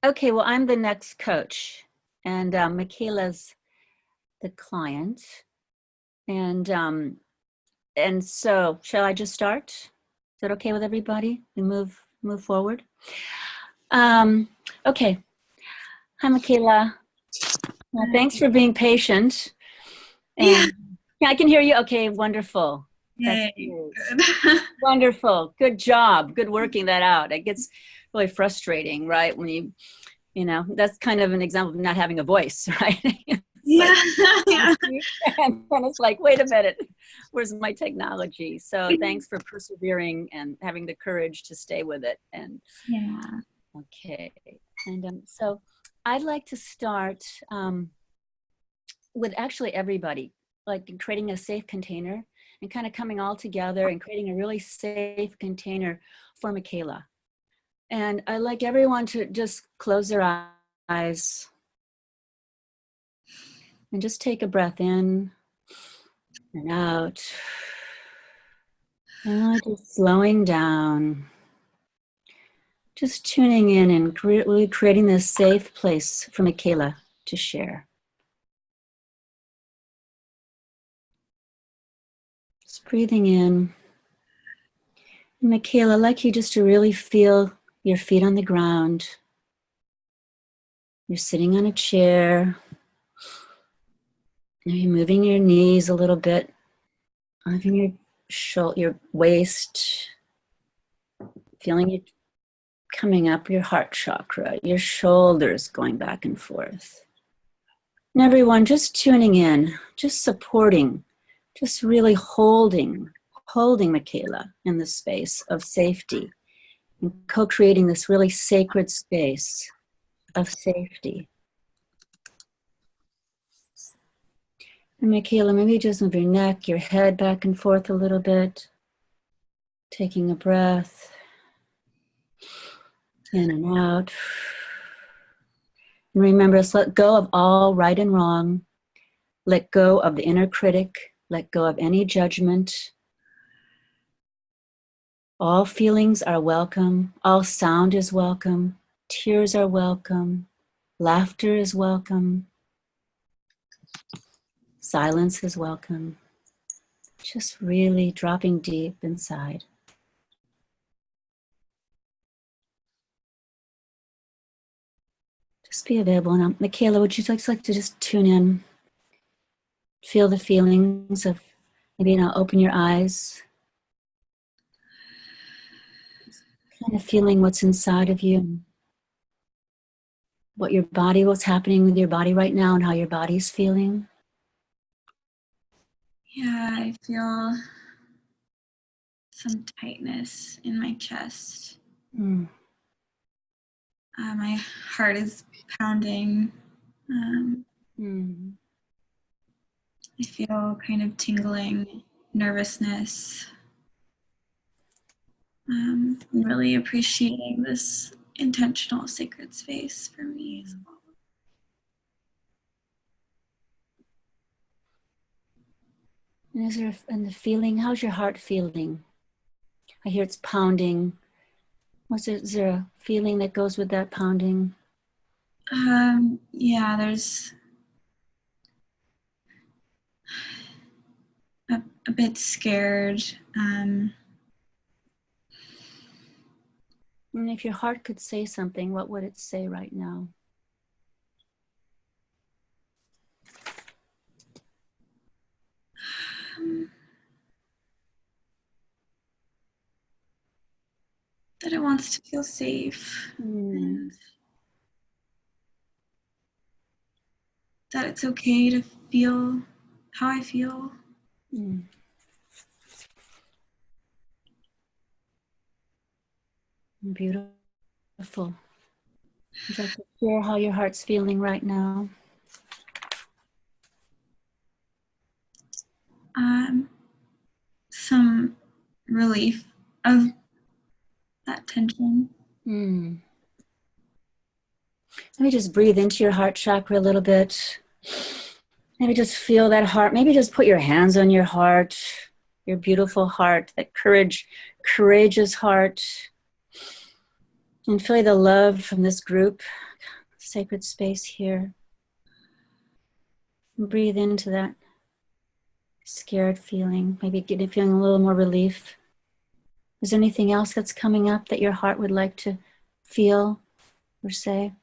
Okay, well, I'm the next coach, and Michaela's the client. And so, shall I just start? Is that okay with everybody? We move forward. Okay. Hi, Michaela. Thanks for being patient. And yeah, I can hear you. Okay, wonderful. Wonderful. Good job. Good working that out. It gets really frustrating, right? When that's kind of an example of not having a voice, right? And then it's like, wait a minute, where's my technology? So thanks for persevering and having the courage to stay with it. And okay. And so I'd like to start with actually everybody, like creating a safe container and kind of coming all together and creating a really safe container for Michaela. And I'd like everyone to just close their eyes and just take a breath in and out. And just slowing down. Just tuning in and really creating this safe place for Michaela to share. Just breathing in. And Michaela, I'd like you just to really feel your feet on the ground. You're sitting on a chair. Now you're moving your knees a little bit, moving your waist, feeling it coming up your heart chakra, your shoulders going back and forth. And everyone just tuning in, just supporting, just really holding Michaela in the space of safety and co-creating this really sacred space of safety. And Michaela, maybe just move your neck, your head back and forth a little bit. Taking a breath. In and out. And remember, let's let go of all right and wrong. Let go of the inner critic. Let go of any judgment. All feelings are welcome. All sound is welcome. Tears are welcome. Laughter is welcome. Silence is welcome. Just really dropping deep inside. Just be available. Now, Michaela, would you like to just tune in? Feel the feelings of, maybe now open your eyes. Kind of feeling what's inside of you. What's happening with your body right now and how your body's feeling. Yeah, I feel some tightness in my chest. Mm. My heart is pounding. I feel kind of tingling nervousness. I'm really appreciating this intentional sacred space for me as well. And the feeling, how's your heart feeling? I hear it's pounding. Is there a feeling that goes with that pounding? Yeah, there's a bit scared. And if your heart could say something, what would it say right now? That it wants to feel safe. And that it's okay to feel how I feel. Beautiful. Would you like to share how your heart's feeling right now? Some relief of that tension. Maybe just breathe into your heart chakra a little bit. Maybe just feel that heart. Maybe just put your hands on your heart, your beautiful heart, that courageous heart. And feel the love from this group, sacred space here. And breathe into that scared feeling, maybe feeling a little more relief. Is there anything else that's coming up that your heart would like to feel or say?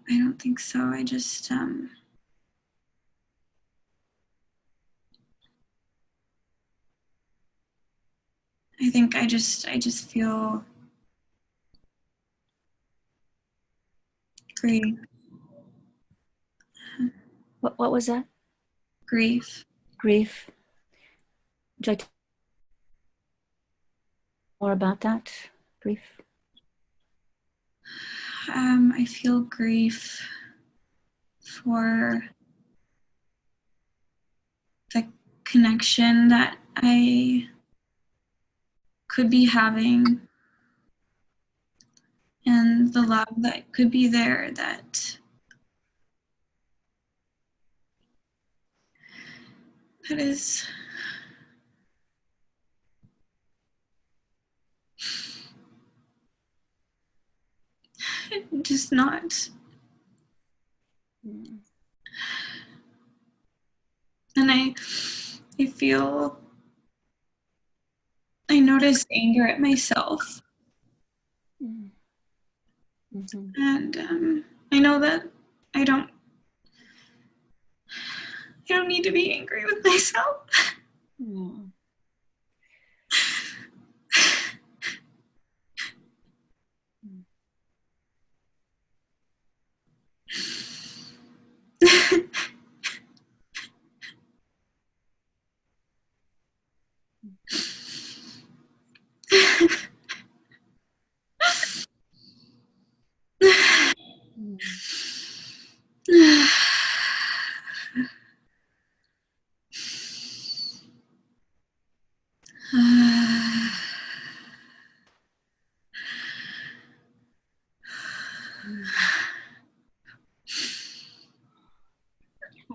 I don't think so. I just I think I just feel grief. What was that? Grief. Grief. Would you like to more about that? Grief. I feel grief for the connection that I could be having and the love that could be there that is just not. And I notice anger at myself. And I know that I don't need to be angry with myself.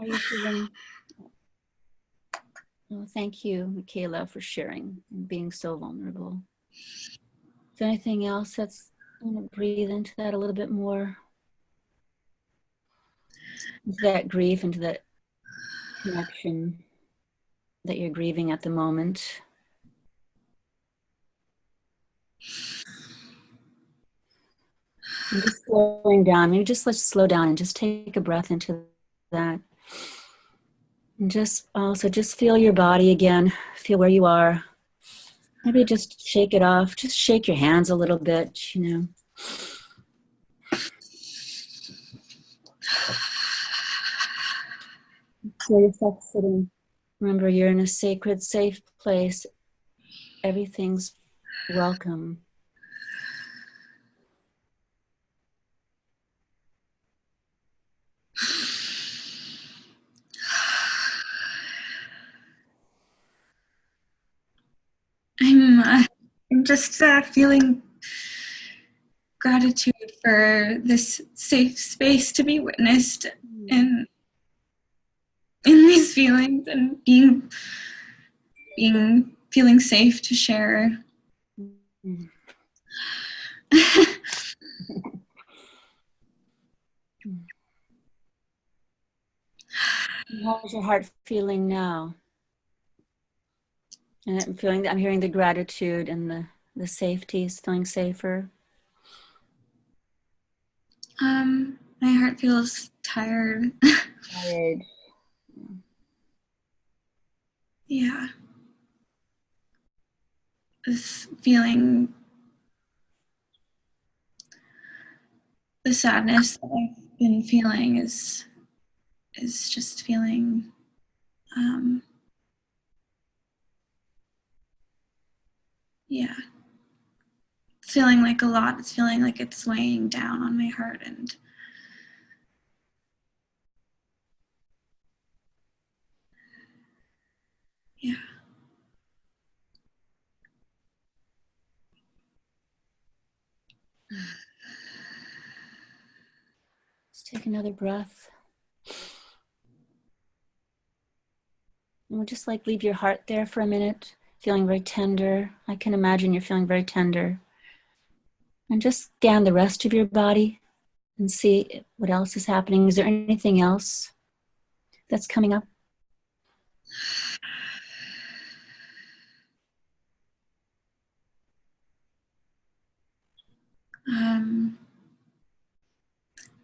How are you feeling? Well, thank you, Michaela, for sharing and being so vulnerable. Is there anything else that's, I'm going to breathe into that a little bit more? Into that grief, into that connection that you're grieving at the moment. And just slowing down, maybe just let's slow down and just take a breath into that. And just also just feel your body again, feel where you are. Maybe just shake it off, just shake your hands a little bit, you know. Feel yourself sitting. Remember, you're in a sacred, safe place. Everything's welcome. I'm just feeling gratitude for this safe space to be witnessed in these feelings and feeling safe to share. How's your heart feeling now? And I'm hearing the gratitude and the safety is feeling safer. My heart feels tired. Tired. Yeah. This feeling, the sadness that I've been feeling is just feeling yeah. It's feeling like a lot. It's feeling like it's weighing down on my heart, and yeah. Let's take another breath. And we'll just like leave your heart there for a minute, feeling very tender. I can imagine you're feeling very tender. And just scan the rest of your body and see what else is happening. Is there anything else that's coming up?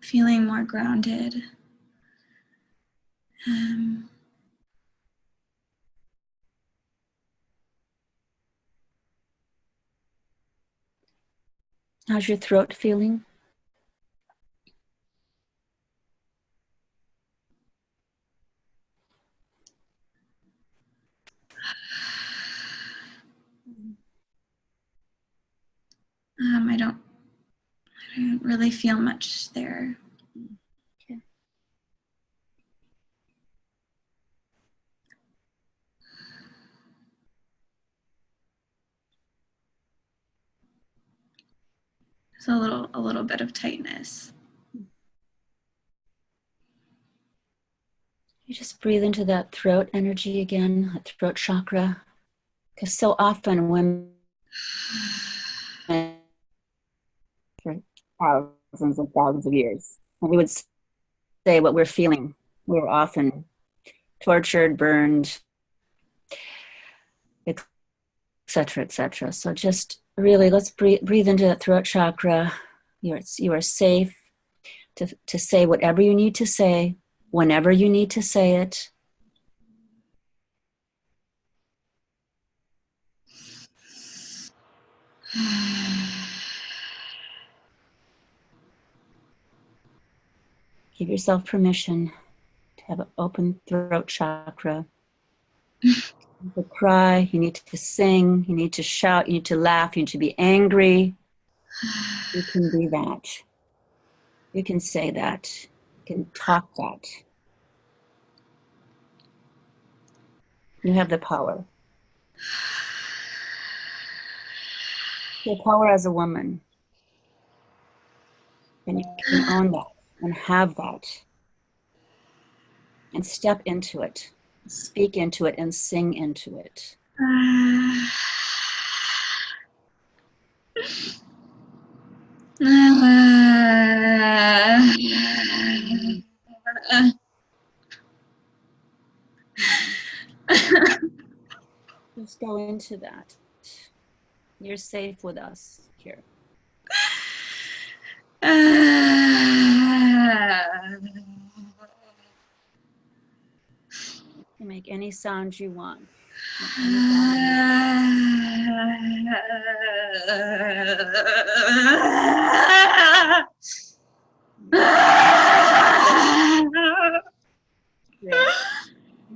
Feeling more grounded. How's your throat feeling? I don't really feel much there. Okay. There's a little bit of tightness. You just breathe into that throat energy again, that throat chakra. Because so often women, for thousands and thousands of years, when we would say what we're feeling, we're often tortured, burned, etc., etc. So just really, let's breathe into that throat chakra. You are safe to say whatever you need to say, whenever you need to say it. Give yourself permission to have an open throat chakra. You need to cry, you need to sing, you need to shout, you need to laugh, you need to be angry. You can be that. You can say that. You can talk that. You have the power. The power as a woman. And you can own that and have that. and step into it, speak into it, and sing into it. Just go into that. You're safe with us here. You can make any sound you want.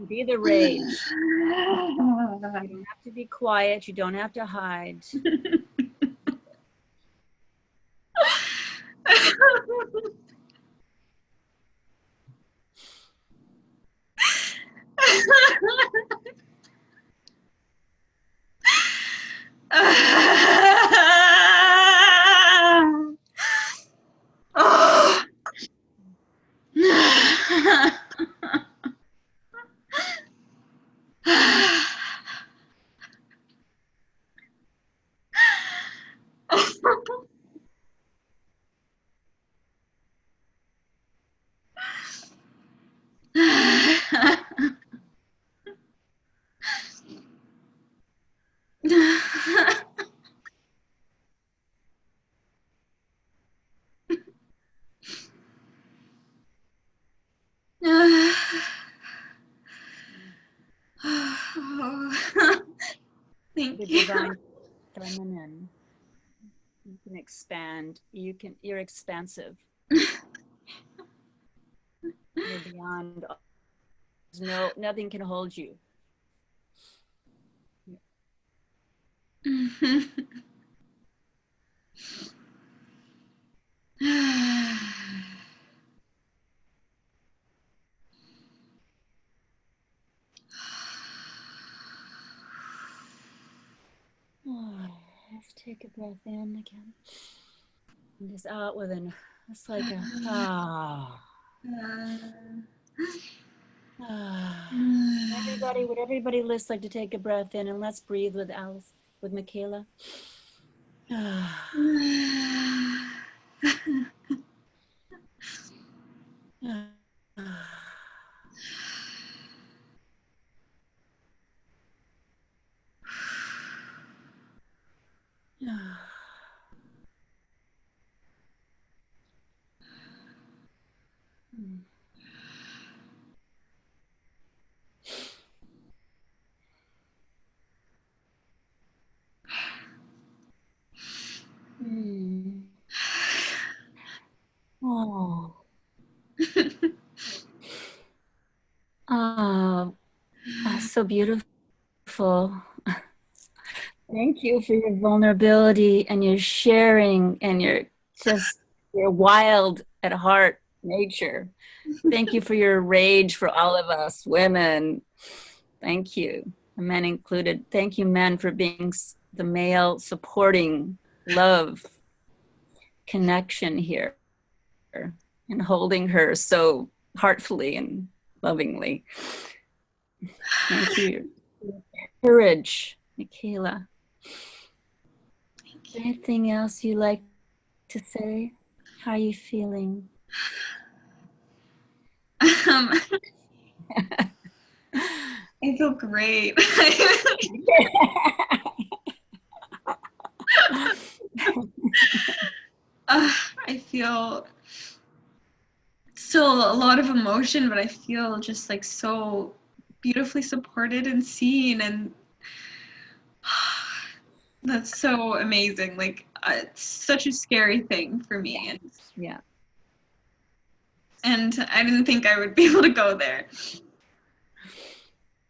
Be the rage. You don't have to be quiet. You don't have to hide. Thank The you. divine feminine. You can expand. You're expansive. You're beyond. Nothing can hold you. Let's take a breath in again. And just out with it's like a Everybody, would everybody list like to take a breath in, and let's breathe with Alice, with Michaela. Oh. Oh, so beautiful. Thank you for your vulnerability and your sharing and your wild at heart nature. Thank you for your rage for all of us women. Thank you, men included. Thank you, men, for being the male supporting love connection here and holding her so heartfully and lovingly. Thank you. Courage, Michaela. Anything else you'd like to say? How are you feeling? I feel great. I feel still a lot of emotion, but I feel just like so beautifully supported and seen, and that's so amazing. Like it's such a scary thing for me, and yeah, and I didn't think I would be able to go there,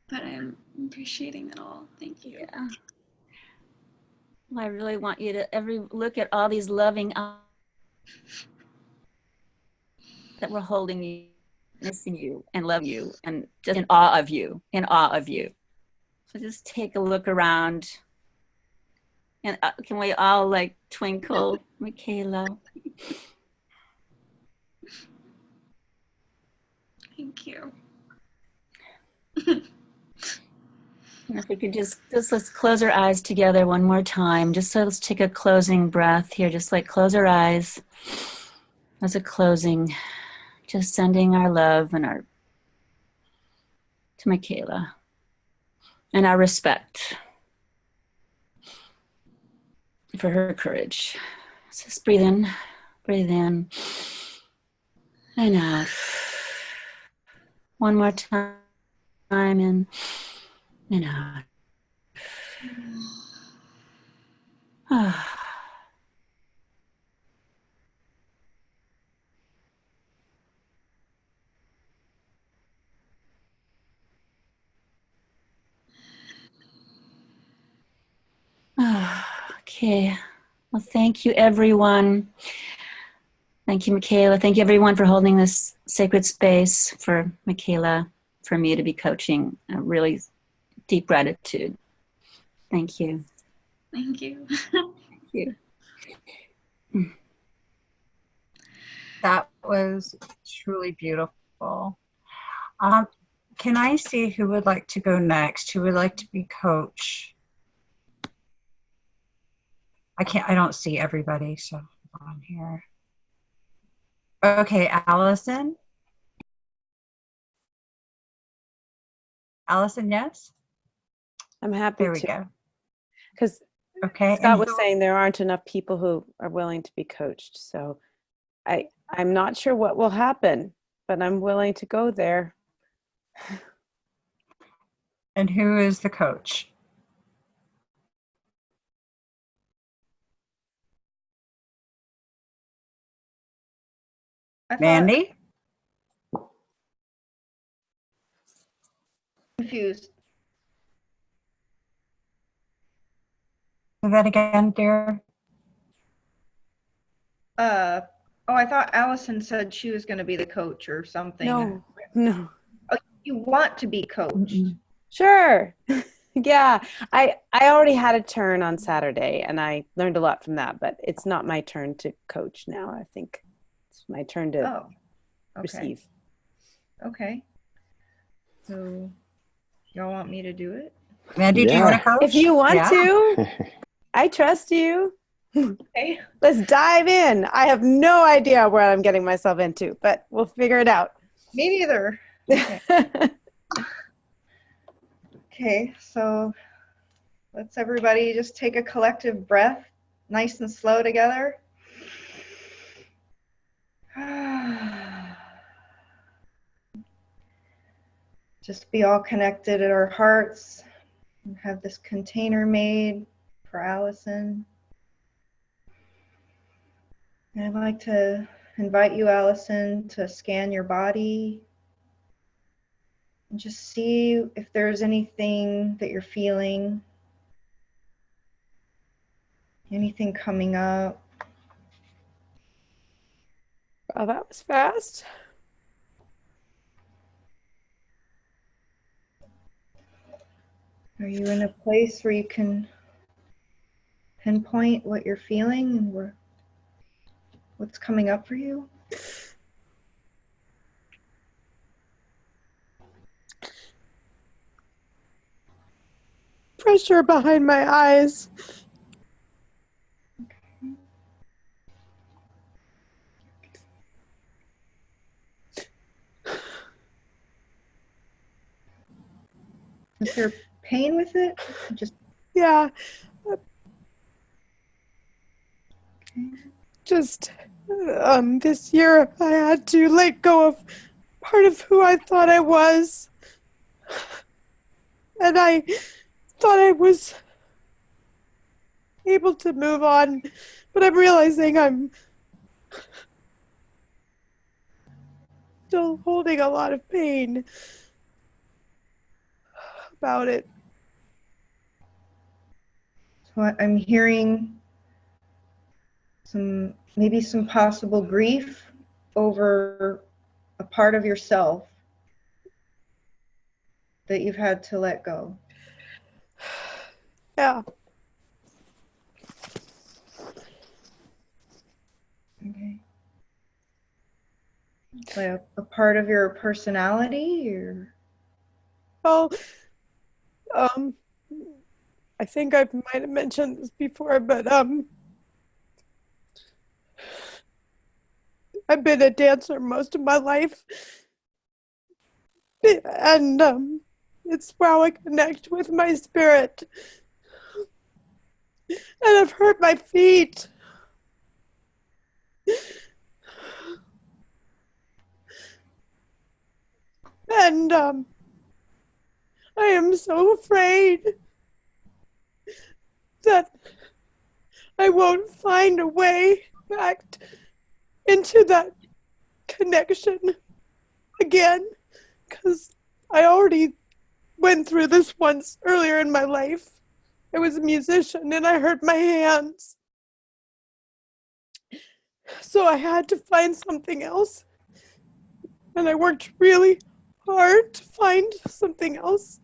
but I'm appreciating it all. Thank you. Yeah. Well, I really want you to look at all these loving eyes that we're holding you, missing you, and love you, and just in awe of you, So just take a look around, and can we all like twinkle, Michaela? Thank you. If we could just let's close our eyes together one more time. Just so let's take a closing breath here. Just like close our eyes as a closing. Just sending our love and our to Michaela and our respect for her courage. So just breathe in and out. One more time in and out. Okay. Well, thank you, everyone. Thank you, Michaela. Thank you, everyone, for holding this sacred space for Michaela, for me to be coaching. A really deep gratitude. Thank you. Thank you. Thank you. That was truly beautiful. Can I see who would like to go next? Who would like to be coach? I don't see everybody, so hold on here. Okay, Allison. Allison, yes? I'm happy There we to. go. Because Okay. Scott was saying there aren't enough people who are willing to be coached. So I'm not sure what will happen, but I'm willing to go there. And who is the coach? Mandy? Confused. Say that again, dear. Oh, I thought Allison said she was going to be the coach or something. No. Oh, you want to be coached? Sure. Yeah. I already had a turn on Saturday and I learned a lot from that, but it's not my turn to coach now. I think it's my turn to receive. Okay. So y'all want me to do it? Mandy, do you want to coach? If you want to, I trust you. Okay. Let's dive in. I have no idea what I'm getting myself into, but we'll figure it out. Me neither. Okay. Okay, so let's everybody just take a collective breath, nice and slow together. Just be all connected at our hearts. And have this container made for Allison. And I'd like to invite you, Allison, to scan your body and just see if there's anything that you're feeling, anything coming up. Oh, that was fast. Are you in a place where you can pinpoint what you're feeling and what's coming up for you? Pressure behind my eyes. Is there pain with it? Just yeah. Just this year I had to let go of part of who I thought I was. And I thought I was able to move on, but I'm realizing I'm still holding a lot of pain about it. So I'm hearing maybe some possible grief over a part of yourself that you've had to let go. Yeah. Okay. Like a part of your personality or? Well, Um, I think I might have mentioned this before, but I've been a dancer most of my life, and it's how I connect with my spirit. And I've hurt my feet. And I am so afraid that I won't find a way back into that connection again, because I already went through this once earlier in my life. I was a musician and I hurt my hands. So I had to find something else. And I worked really hard to find something else.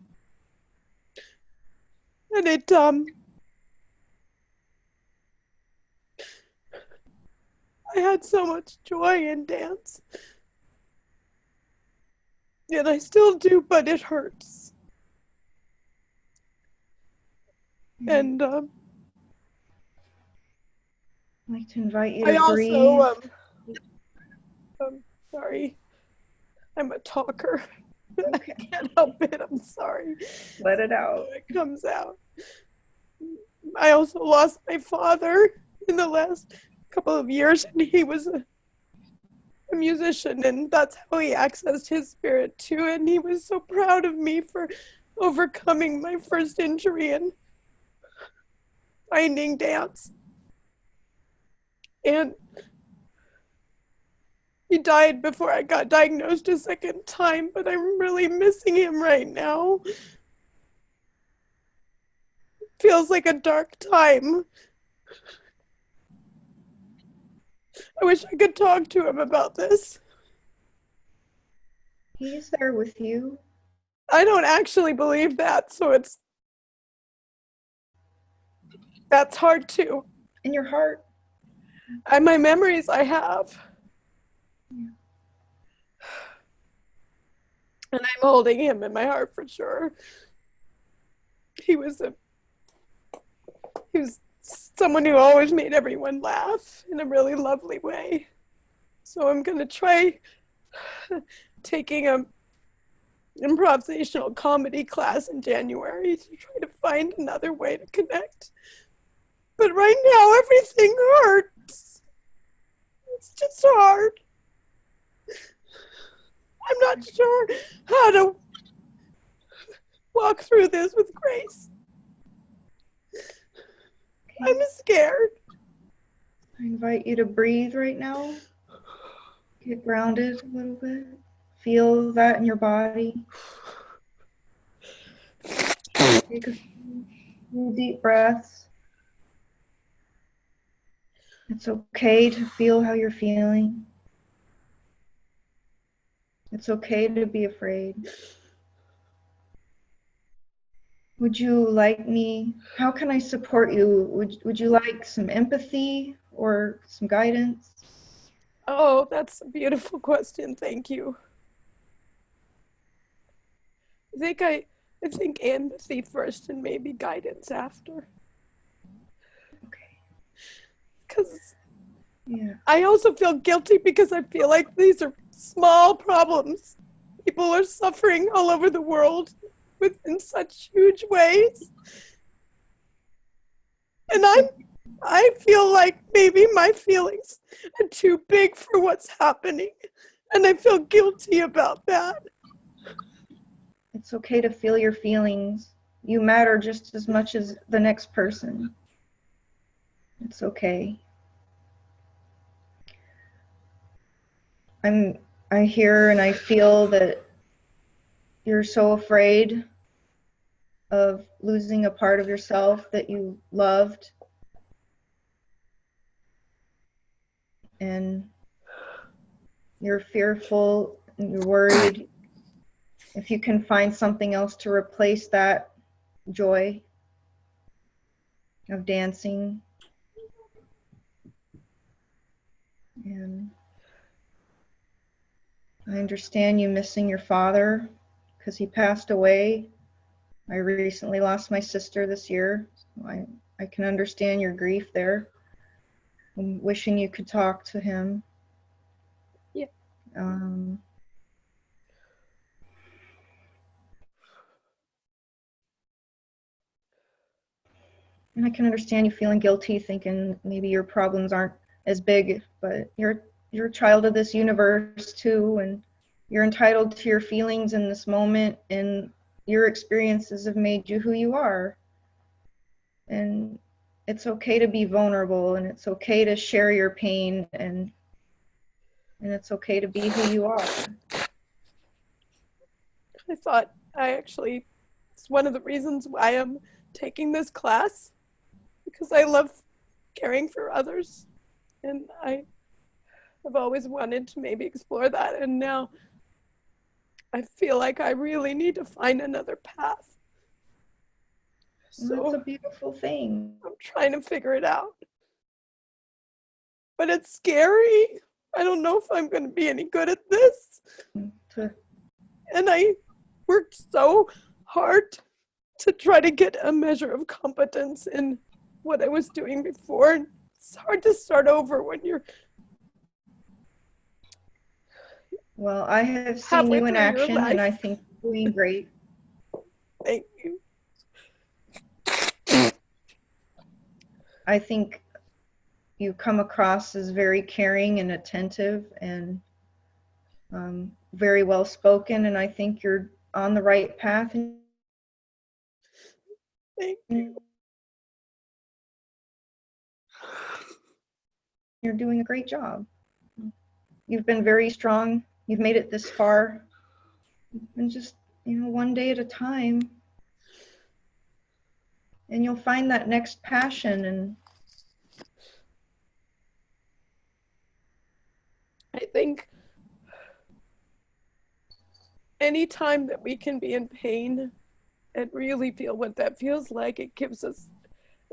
And I had so much joy in dance. And I still do, but it hurts. And I'd like to invite you I to also, breathe. Sorry, I'm a talker. Okay. I can't help it, I'm sorry. Let it out. It comes out. I also lost my father in the last couple of years, and he was a musician, and that's how he accessed his spirit too. And he was so proud of me for overcoming my first injury and finding dance. And he died before I got diagnosed a second time, but I'm really missing him right now. Feels like a dark time. I wish I could talk to him about this. He's there with you. I don't actually believe that, so that's hard too. In your heart. And my memories I have. Yeah. And I'm holding him in my heart for sure. He was someone who always made everyone laugh in a really lovely way. So I'm gonna try taking a improvisational comedy class in January to try to find another way to connect. But right now everything hurts. It's just hard. I'm not sure how to walk through this with grace. Okay. I'm scared. I invite you to breathe right now. Get grounded a little bit. Feel that in your body. Take a few deep breaths. It's okay to feel how you're feeling. It's okay to be afraid. Would you like me? How can I support you? Would you like some empathy or some guidance? Oh, that's a beautiful question. Thank you. I think empathy first and maybe guidance after. Okay. Because Yeah. I also feel guilty because I feel like these are small problems. People are suffering all over the world in such huge ways. And I feel like maybe my feelings are too big for what's happening. And I feel guilty about that. It's okay to feel your feelings. You matter just as much as the next person. It's okay. I hear and I feel that you're so afraid of losing a part of yourself that you loved. And you're fearful and you're worried if you can find something else to replace that joy of dancing. And I understand you missing your father because he passed away I recently lost my sister this year. So I can understand your grief there. I'm wishing you could talk to him. Yeah. And I can understand you feeling guilty, thinking maybe your problems aren't as big, but you're a child of this universe too, and you're entitled to your feelings in this moment, and your experiences have made you who you are. And it's okay to be vulnerable, and it's okay to share your pain, and it's okay to be who you are. I thought it's one of the reasons why I'm taking this class, because I love caring for others, and I've always wanted to maybe explore that, and now I feel like I really need to find another path. And that's a beautiful thing. I'm trying to figure it out, but it's scary. I don't know if I'm going to be any good at this. And I worked so hard to try to get a measure of competence in what I was doing before. And it's hard to start over when you're Well, I have seen you in action, and I think you're doing great. Thank you. I think you come across as very caring and attentive, and very well spoken, and I think you're on the right path. Thank you. You're doing a great job. You've been very strong. You've made it this far. And just, one day at a time. And you'll find that next passion. And I think anytime that we can be in pain and really feel what that feels like, it gives us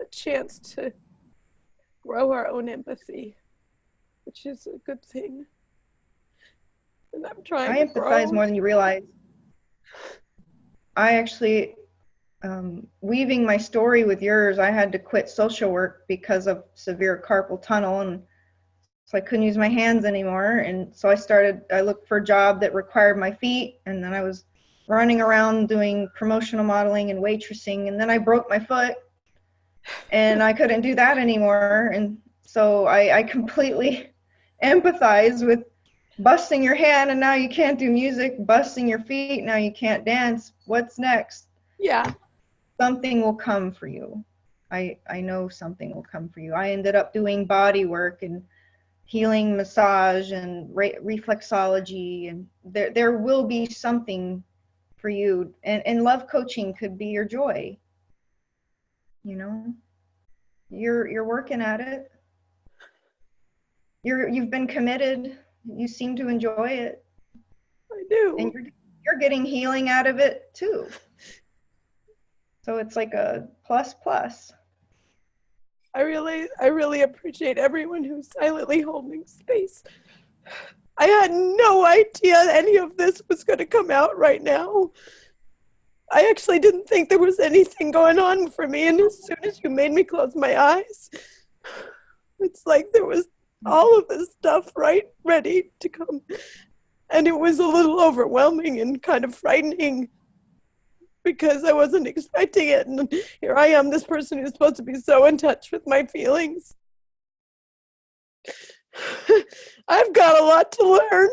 a chance to grow our own empathy, which is a good thing. And I'm trying I to empathize grow. more than you realize. I actually, weaving my story with yours, I had to quit social work because of severe carpal tunnel, and so I couldn't use my hands anymore. And so I looked for a job that required my feet, and then I was running around doing promotional modeling and waitressing, and then I broke my foot, and I couldn't do that anymore. And so I completely empathize with busting your hand and now you can't do music, busting your feet, now you can't dance. What's next? Yeah. Something will come for you. I know something will come for you. I ended up doing body work and healing massage and reflexology, and there will be something for you. And love coaching could be your joy. You're working at it. You've been committed. You seem to enjoy it. I do. And you're getting healing out of it too. So it's like a plus plus. I really appreciate everyone who's silently holding space. I had no idea any of this was going to come out right now. I actually didn't think there was anything going on for me, and as soon as you made me close my eyes, it's like there was all of this stuff right ready to come. And it was a little overwhelming and kind of frightening because I wasn't expecting it. And here I am, this person who's supposed to be so in touch with my feelings. I've got a lot to learn.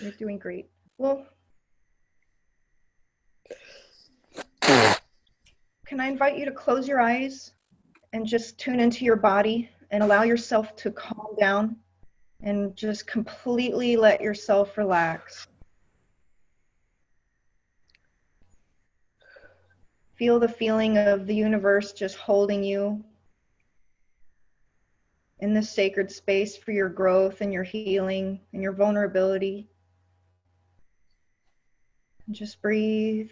You're doing great. Well, can I invite you to close your eyes and just tune into your body and allow yourself to calm down and just completely let yourself relax. Feel the feeling of the universe just holding you in this sacred space for your growth and your healing and your vulnerability. And just breathe.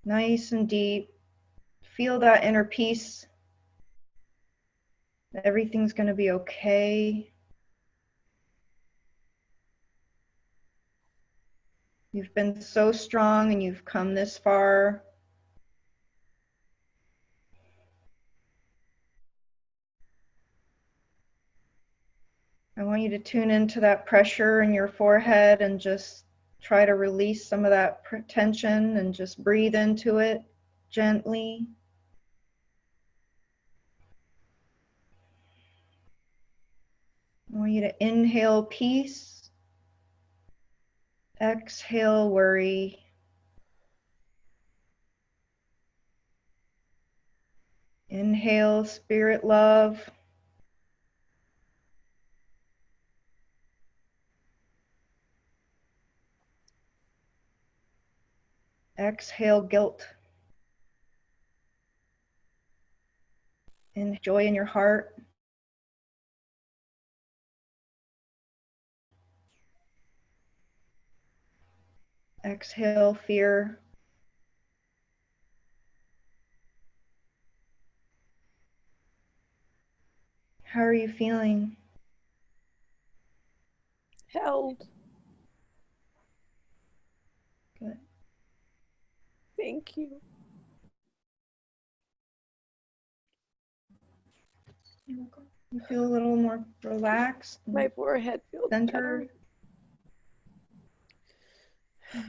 Nice and deep. Feel that inner peace. Everything's going to be okay. You've been so strong and you've come this far. I want you to tune into that pressure in your forehead and just try to release some of that tension and just breathe into it gently. I want you to inhale peace, exhale worry. Inhale spirit love. Exhale guilt. And joy in your heart. Exhale fear. How are you feeling? Held. Good. Thank you. You're welcome. You feel a little more relaxed, My forehead feels centered. better.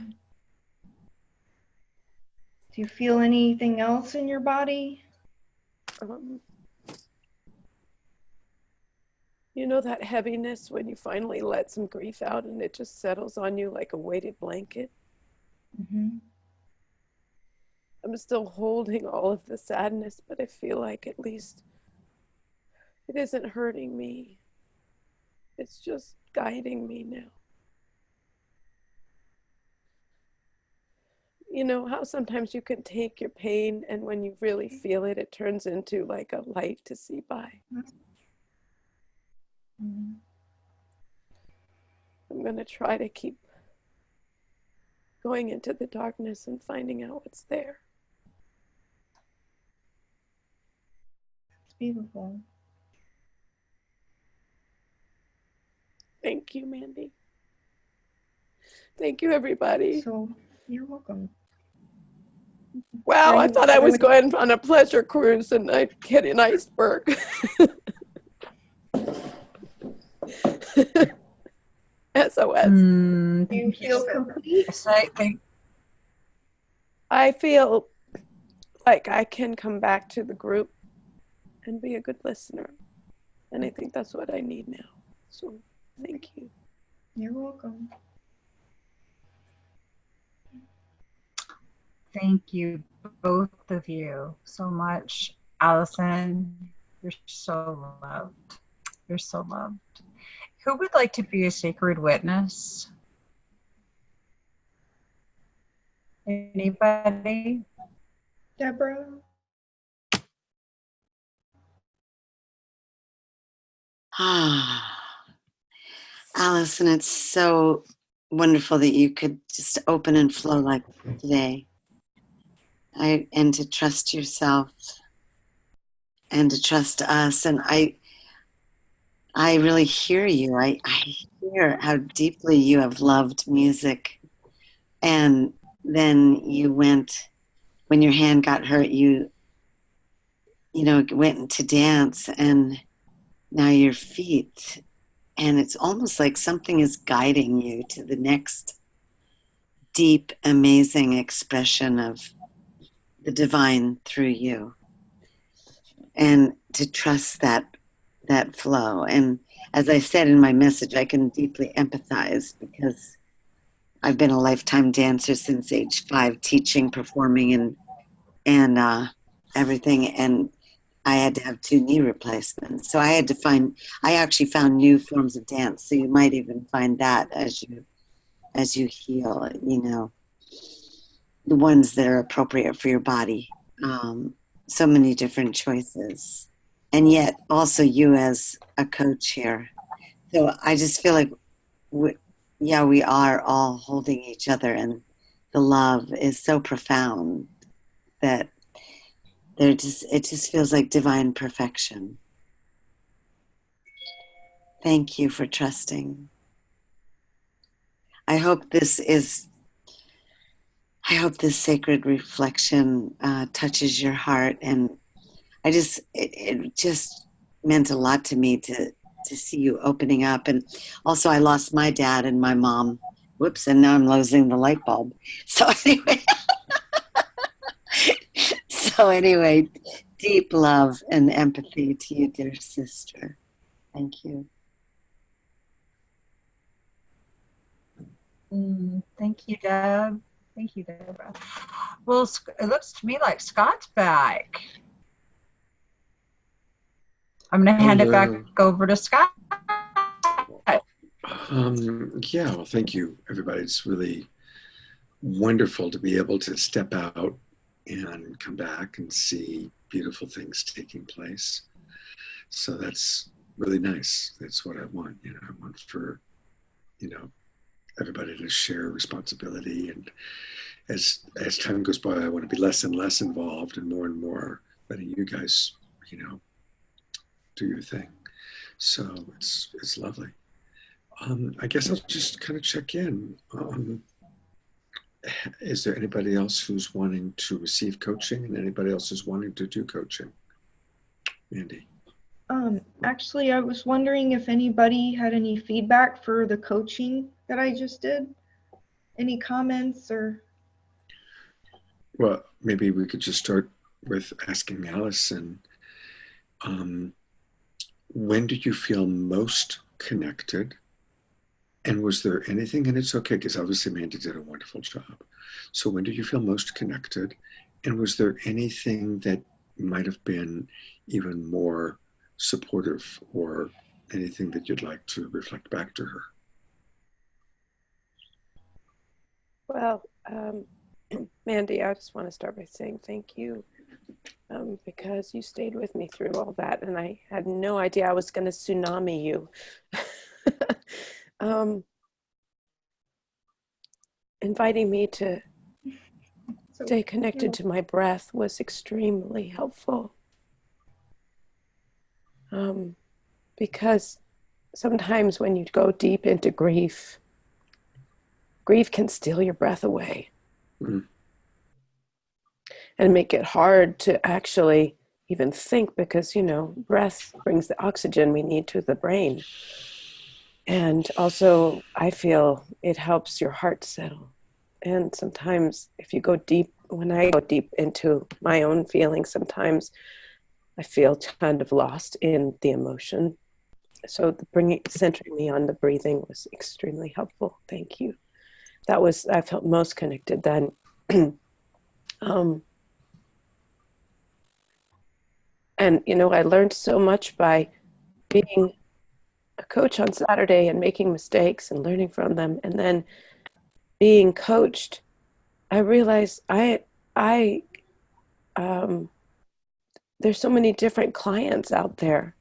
Do you feel anything else in your body? You know that heaviness when you finally let some grief out and it just settles on you like a weighted blanket? Mm-hmm. I'm still holding all of the sadness, but I feel like at least it isn't hurting me. It's just guiding me now. You know how sometimes you can take your pain and when you really feel it, it turns into like a light to see by. Mm-hmm. I'm going to try to keep going into the darkness and finding out what's there. It's beautiful. Thank you, Mandy. Thank you, everybody. So, you're welcome. Wow, I thought I was going on a pleasure cruise and I'd hit an iceberg. SOS. Do you feel complete? I feel like I can come back to the group and be a good listener. And I think that's what I need now. So thank you. You're welcome. Thank you, both of you, so much. Allison, you're so loved. You're so loved. Who would like to be a sacred witness? Anybody? Deborah? Allison, it's so wonderful that you could just open and flow like today. And to trust yourself and to trust us. And I really hear you. I hear how deeply you have loved music. And then you went, when your hand got hurt, you went into dance, and now your feet. And it's almost like something is guiding you to the next deep, amazing expression of the divine through you. And to trust that flow. And as I said in my message, I can deeply empathize because I've been a lifetime dancer since age 5, teaching, performing, and everything. And I had to have 2 knee replacements. So I actually found new forms of dance. So you might even find that as you heal, the ones that are appropriate for your body. So many different choices. And yet also you as a coach here. So I just feel like, we are all holding each other, and the love is so profound that it just feels like divine perfection. Thank you for trusting. I hope this is I hope this sacred reflection touches your heart. And it just meant a lot to me to see you opening up. And also, I lost my dad and my mom. Whoops, and now I'm losing the light bulb. So anyway, deep love and empathy to you, dear sister. Thank you. Thank you, Deb. Thank you, Deborah. Well, it looks to me like Scott's back. I'm going to hand it back over to Scott. Yeah, well, thank you, everybody. It's really wonderful to be able to step out and come back and see beautiful things taking place. So that's really nice. That's what I want. You know, I want for, you know, everybody to share responsibility. And as time goes by, I want to be less and less involved and more letting you guys, you know, do your thing. So it's lovely. I guess I'll just kind of check in. Is there anybody else who's wanting to receive coaching and anybody else who's wanting to do coaching? Mandy. Actually, I was wondering if anybody had any feedback for the coaching that I just did. Any comments or? Well, maybe we could just start with asking Allison, when did you feel most connected? And was there anything, and it's okay, because obviously Mandy did a wonderful job. So when did you feel most connected? And was there anything that might have been even more supportive or anything that you'd like to reflect back to her? Well, Mandy, I just want to start by saying thank you because you stayed with me through all that, and I had no idea I was going to tsunami you. Inviting me to stay connected to my breath was extremely helpful. Because sometimes when you go deep into grief, grief can steal your breath away and make it hard to actually even think, because, you know, breath brings the oxygen we need to the brain. And also, I feel it helps your heart settle. And sometimes if you go deep, when I go deep into my own feelings, sometimes I feel kind of lost in the emotion. So centering me on the breathing was extremely helpful. Thank you. I felt most connected then. And, you know, I learned so much by being a coach on Saturday and making mistakes and learning from them. And then being coached, I realized there's so many different clients out there.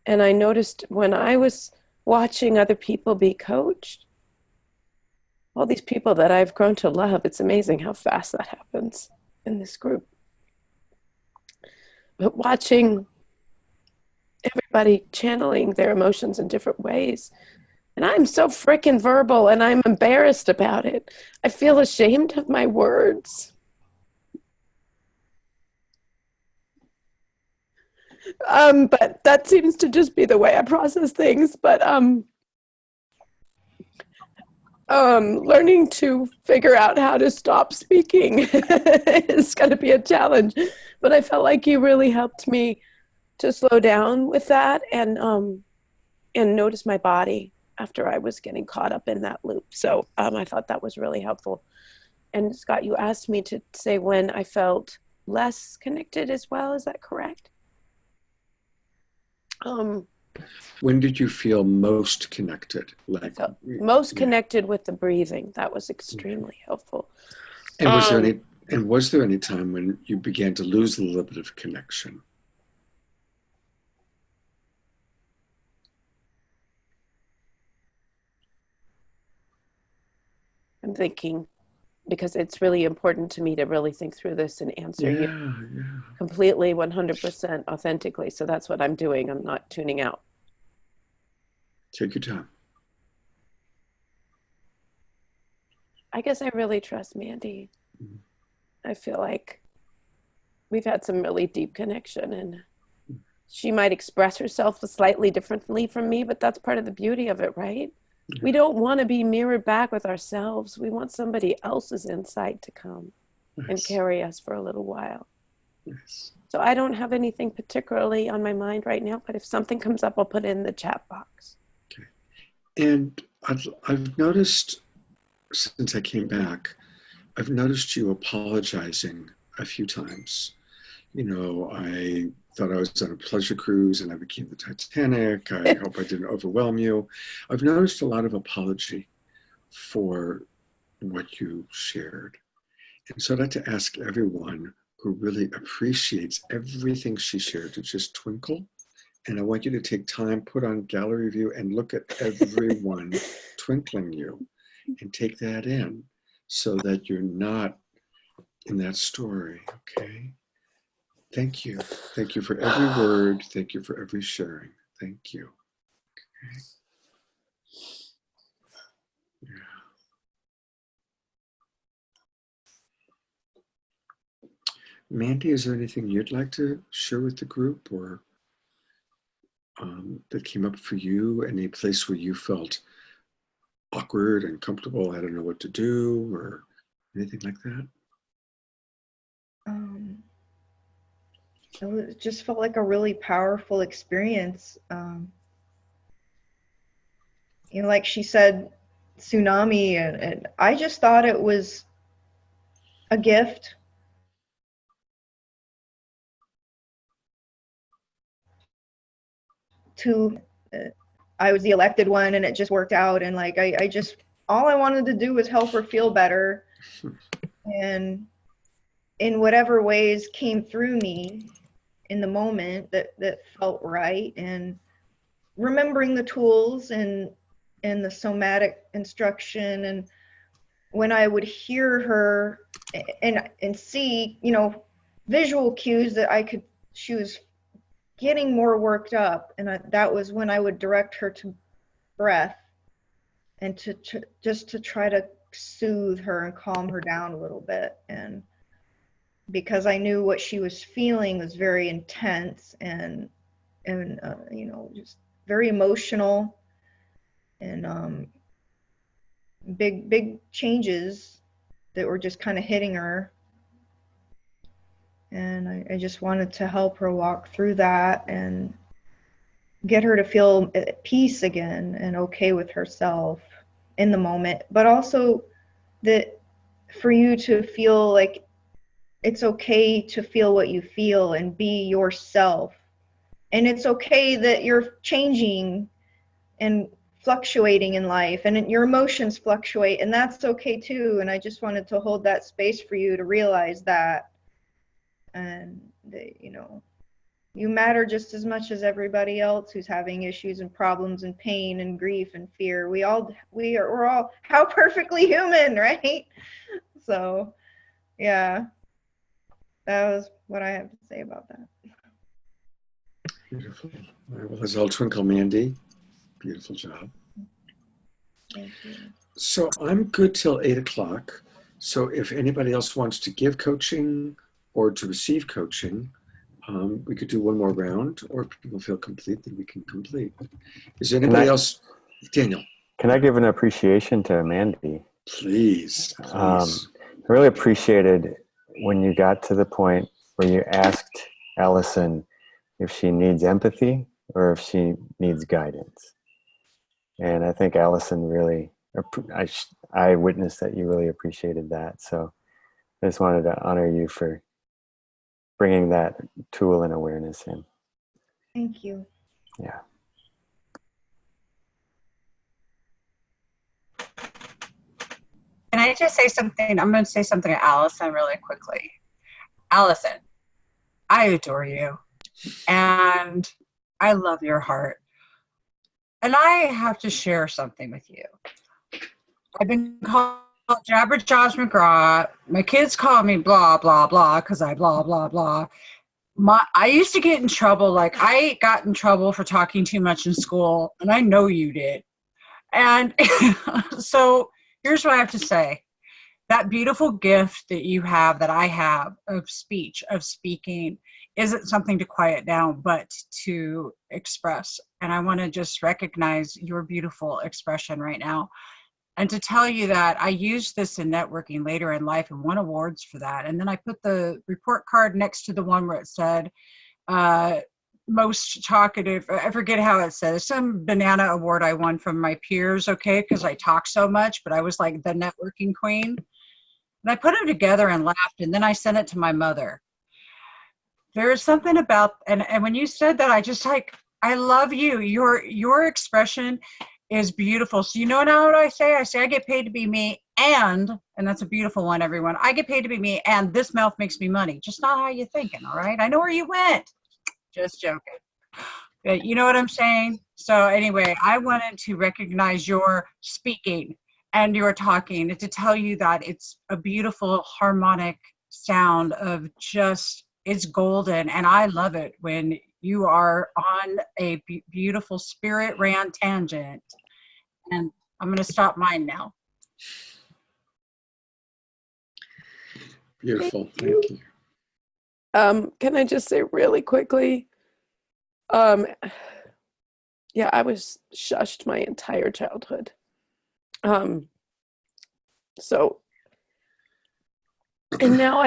And I noticed when I was watching other people be coached, all these people that I've grown to love, it's amazing how fast that happens in this group. But watching everybody channeling their emotions in different ways, and I'm so freaking verbal and I'm embarrassed about it. I feel ashamed of my words. But that seems to just be the way I process things. But learning to figure out how to stop speaking is going to be a challenge. But I felt like you really helped me to slow down with that and notice my body after I was getting caught up in that loop. So I thought that was really helpful. And Scott, you asked me to say when I felt less connected as well. Is that correct? When did you feel most connected? Like most connected with the breathing. That was extremely helpful. And was there any time when you began to lose a little bit of connection? I'm thinking, because it's really important to me to really think through this and answer you completely 100% authentically. So that's what I'm doing. I'm not tuning out. Take your time. I guess I really trust Mandy. I feel like we've had some really deep connection, and she might express herself slightly differently from me, but that's part of the beauty of it, right? We don't want to be mirrored back with ourselves. We want somebody else's insight to come and carry us for a little while. So I don't have anything particularly on my mind right now, but if something comes up, I'll put it in the chat box. Okay. And I've noticed since I came back, I've noticed you apologizing a few times. You know, I thought I was on a pleasure cruise and I became the Titanic. I hope I didn't overwhelm you. I've noticed a lot of apology for what you shared. And so I'd like to ask everyone who really appreciates everything she shared to just twinkle. And I want you to take time, put on gallery view and look at everyone twinkling you and take that in so that you're not in that story, okay? Thank you. Thank you for every word. Thank you for every sharing. Thank you. Okay. Yeah. Mandy, is there anything you'd like to share with the group or that came up for you? Any place where you felt awkward, uncomfortable, I don't know what to do, or anything like that? It just felt like a really powerful experience. You know, like she said, tsunami, and I just thought it was a gift. I was the elected one, and it just worked out. And like, I just, all I wanted to do was help her feel better. And in whatever ways came through me in the moment that felt right, and remembering the tools and the somatic instruction, and when I would hear her and see, you know, visual cues that she was getting more worked up, and that was when I would direct her to breath and to just to try to soothe her and calm her down a little bit. And because I knew what she was feeling was very intense and you know, just very emotional, and big changes that were just kind of hitting her. And I just wanted to help her walk through that and get her to feel at peace again and okay with herself in the moment, but also that for you to feel like it's okay to feel what you feel and be yourself. And it's okay that you're changing and fluctuating in life, and your emotions fluctuate, and that's okay too. And I just wanted to hold that space for you to realize that, and that, you know, you matter just as much as everybody else who's having issues and problems and pain and grief and fear. We're all how perfectly human, right? So yeah, that was what I have to say about that. Beautiful. All right, well, let's all twinkle Mandy. Beautiful job. Thank you. So I'm good till 8 o'clock. So if anybody else wants to give coaching or to receive coaching, we could do one more round, or if people feel complete, then we can complete. Is there anybody else? Daniel. Can I give an appreciation to Mandy? Please, please. I really appreciated when you got to the point where you asked Allison if she needs empathy or if she needs guidance. And I think Allison really, I witnessed that you really appreciated that. So I just wanted to honor you for bringing that tool and awareness in. Thank you. Yeah. Can I just say something? I'm going to say something to Allison really quickly. Allison, I adore you. And I love your heart. And I have to share something with you. I've been called Jabber Josh McGraw. My kids call me blah, blah, blah, because I blah, blah, blah. I used to get in trouble. Like, I got in trouble for talking too much in school, and I know you did. And so here's what I have to say. that beautiful gift that you have, that I have, of speech, of speaking, isn't something to quiet down, but to express. And I want to just recognize your beautiful expression right now. And to tell you that I used this in networking later in life and won awards for that. And then I put the report card next to the one where it said, most talkative, I forget how it says, some banana award I won from my peers, okay, because I talk so much, but I was like the networking queen. And I put them together and laughed, and then I sent it to my mother. There is something about, and when you said that, I just like, I love you. Your expression is beautiful. So you know now what I say? I say I get paid to be me, and that's a beautiful one, everyone. I get paid to be me, and this mouth makes me money. Just not how you thinking, all right? I know where you went. Just joking. But you know what I'm saying? So anyway, I wanted to recognize your speaking and your talking, and to tell you that it's a beautiful harmonic sound of just, it's golden. And I love it when you are on a beautiful spirit ran tangent. And I'm going to stop mine now. Beautiful. Thank you. Can I just say really quickly? Yeah, I was shushed my entire childhood. So, and now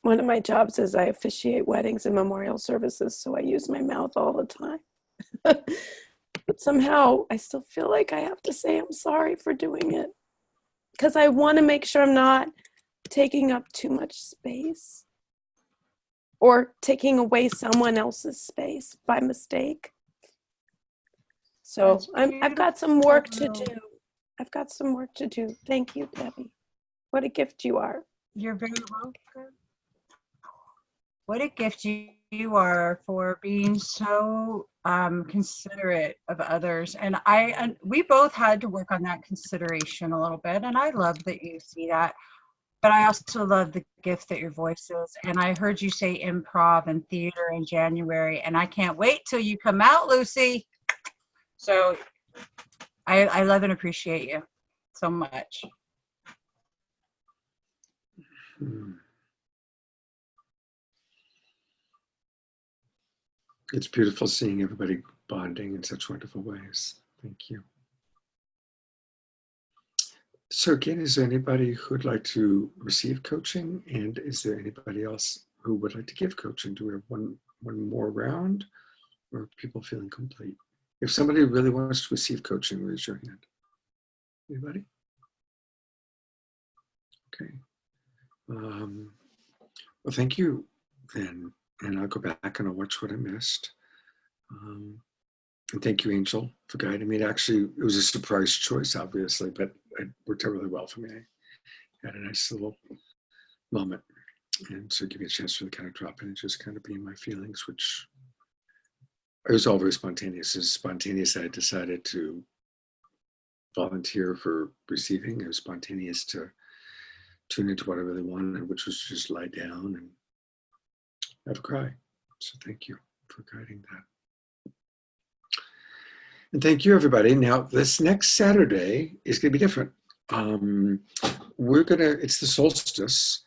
one of my jobs is I officiate weddings and memorial services, so I use my mouth all the time. But somehow I still feel like I have to say I'm sorry for doing it, because I want to make sure I'm not taking up too much space or taking away someone else's space by mistake. So I've got some work to do. I've got some work to do. Thank you, Debbie. What a gift you are. You're very welcome. What a gift you are for being so considerate of others. And we both had to work on that consideration a little bit. And I love that you see that. But I also love the gift that your voice is. And I heard you say improv and theater in January. And I can't wait till you come out, Lucy. So I love and appreciate you so much. It's beautiful seeing everybody bonding in such wonderful ways. Thank you. So again, is there anybody who'd like to receive coaching? And is there anybody else who would like to give coaching? Do we have one more round, or are people feeling complete? If somebody really wants to receive coaching, raise your hand. Anybody? Okay. Well, thank you then. And I'll go back and I'll watch what I missed. And thank you, Angel, for guiding me. It was a surprise choice, obviously, but it worked out really well for me. I had a nice little moment. And so give me a chance to really kind of drop in and just kind of be in my feelings, which it was all very spontaneous. It was spontaneous. I decided to volunteer for receiving. It was spontaneous to tune into what I really wanted, which was just lie down and have a cry. So thank you for guiding that. And thank you, everybody. Now, this next Saturday is going to be different. It's the solstice,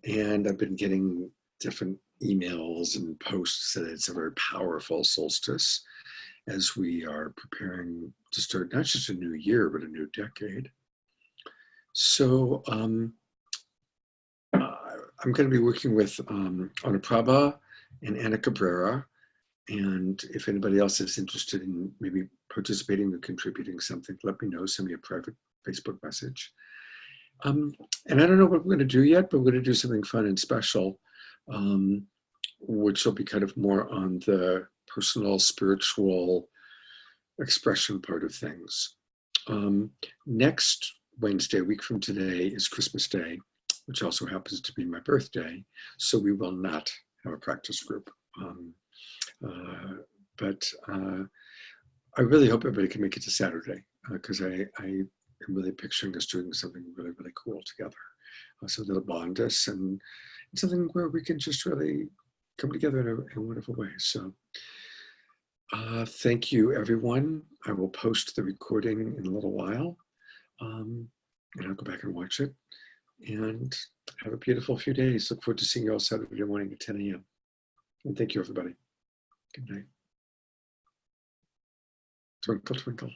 and I've been getting different emails and posts that it's a very powerful solstice as we are preparing to start not just a new year, but a new decade. So I'm going to be working with Ana Prabha and Anna Cabrera. And if anybody else is interested in maybe participating or contributing something, let me know. Send me a private Facebook message. And I don't know what we're going to do yet, but we're going to do something fun and special, which will be kind of more on the personal, spiritual expression part of things. Next Wednesday, a week from today, is Christmas Day, which also happens to be my birthday. So we will not have a practice group. But I really hope everybody can make it to Saturday, because I am really picturing us doing something really, really cool together. So that'll bond us, and it's something where we can just really come together in a wonderful way. So thank you, everyone. I will post the recording in a little while, and I'll go back and watch it. And have a beautiful few days. Look forward to seeing you all Saturday morning at 10 a.m. And thank you, everybody. Good night. Twinkle, twinkle.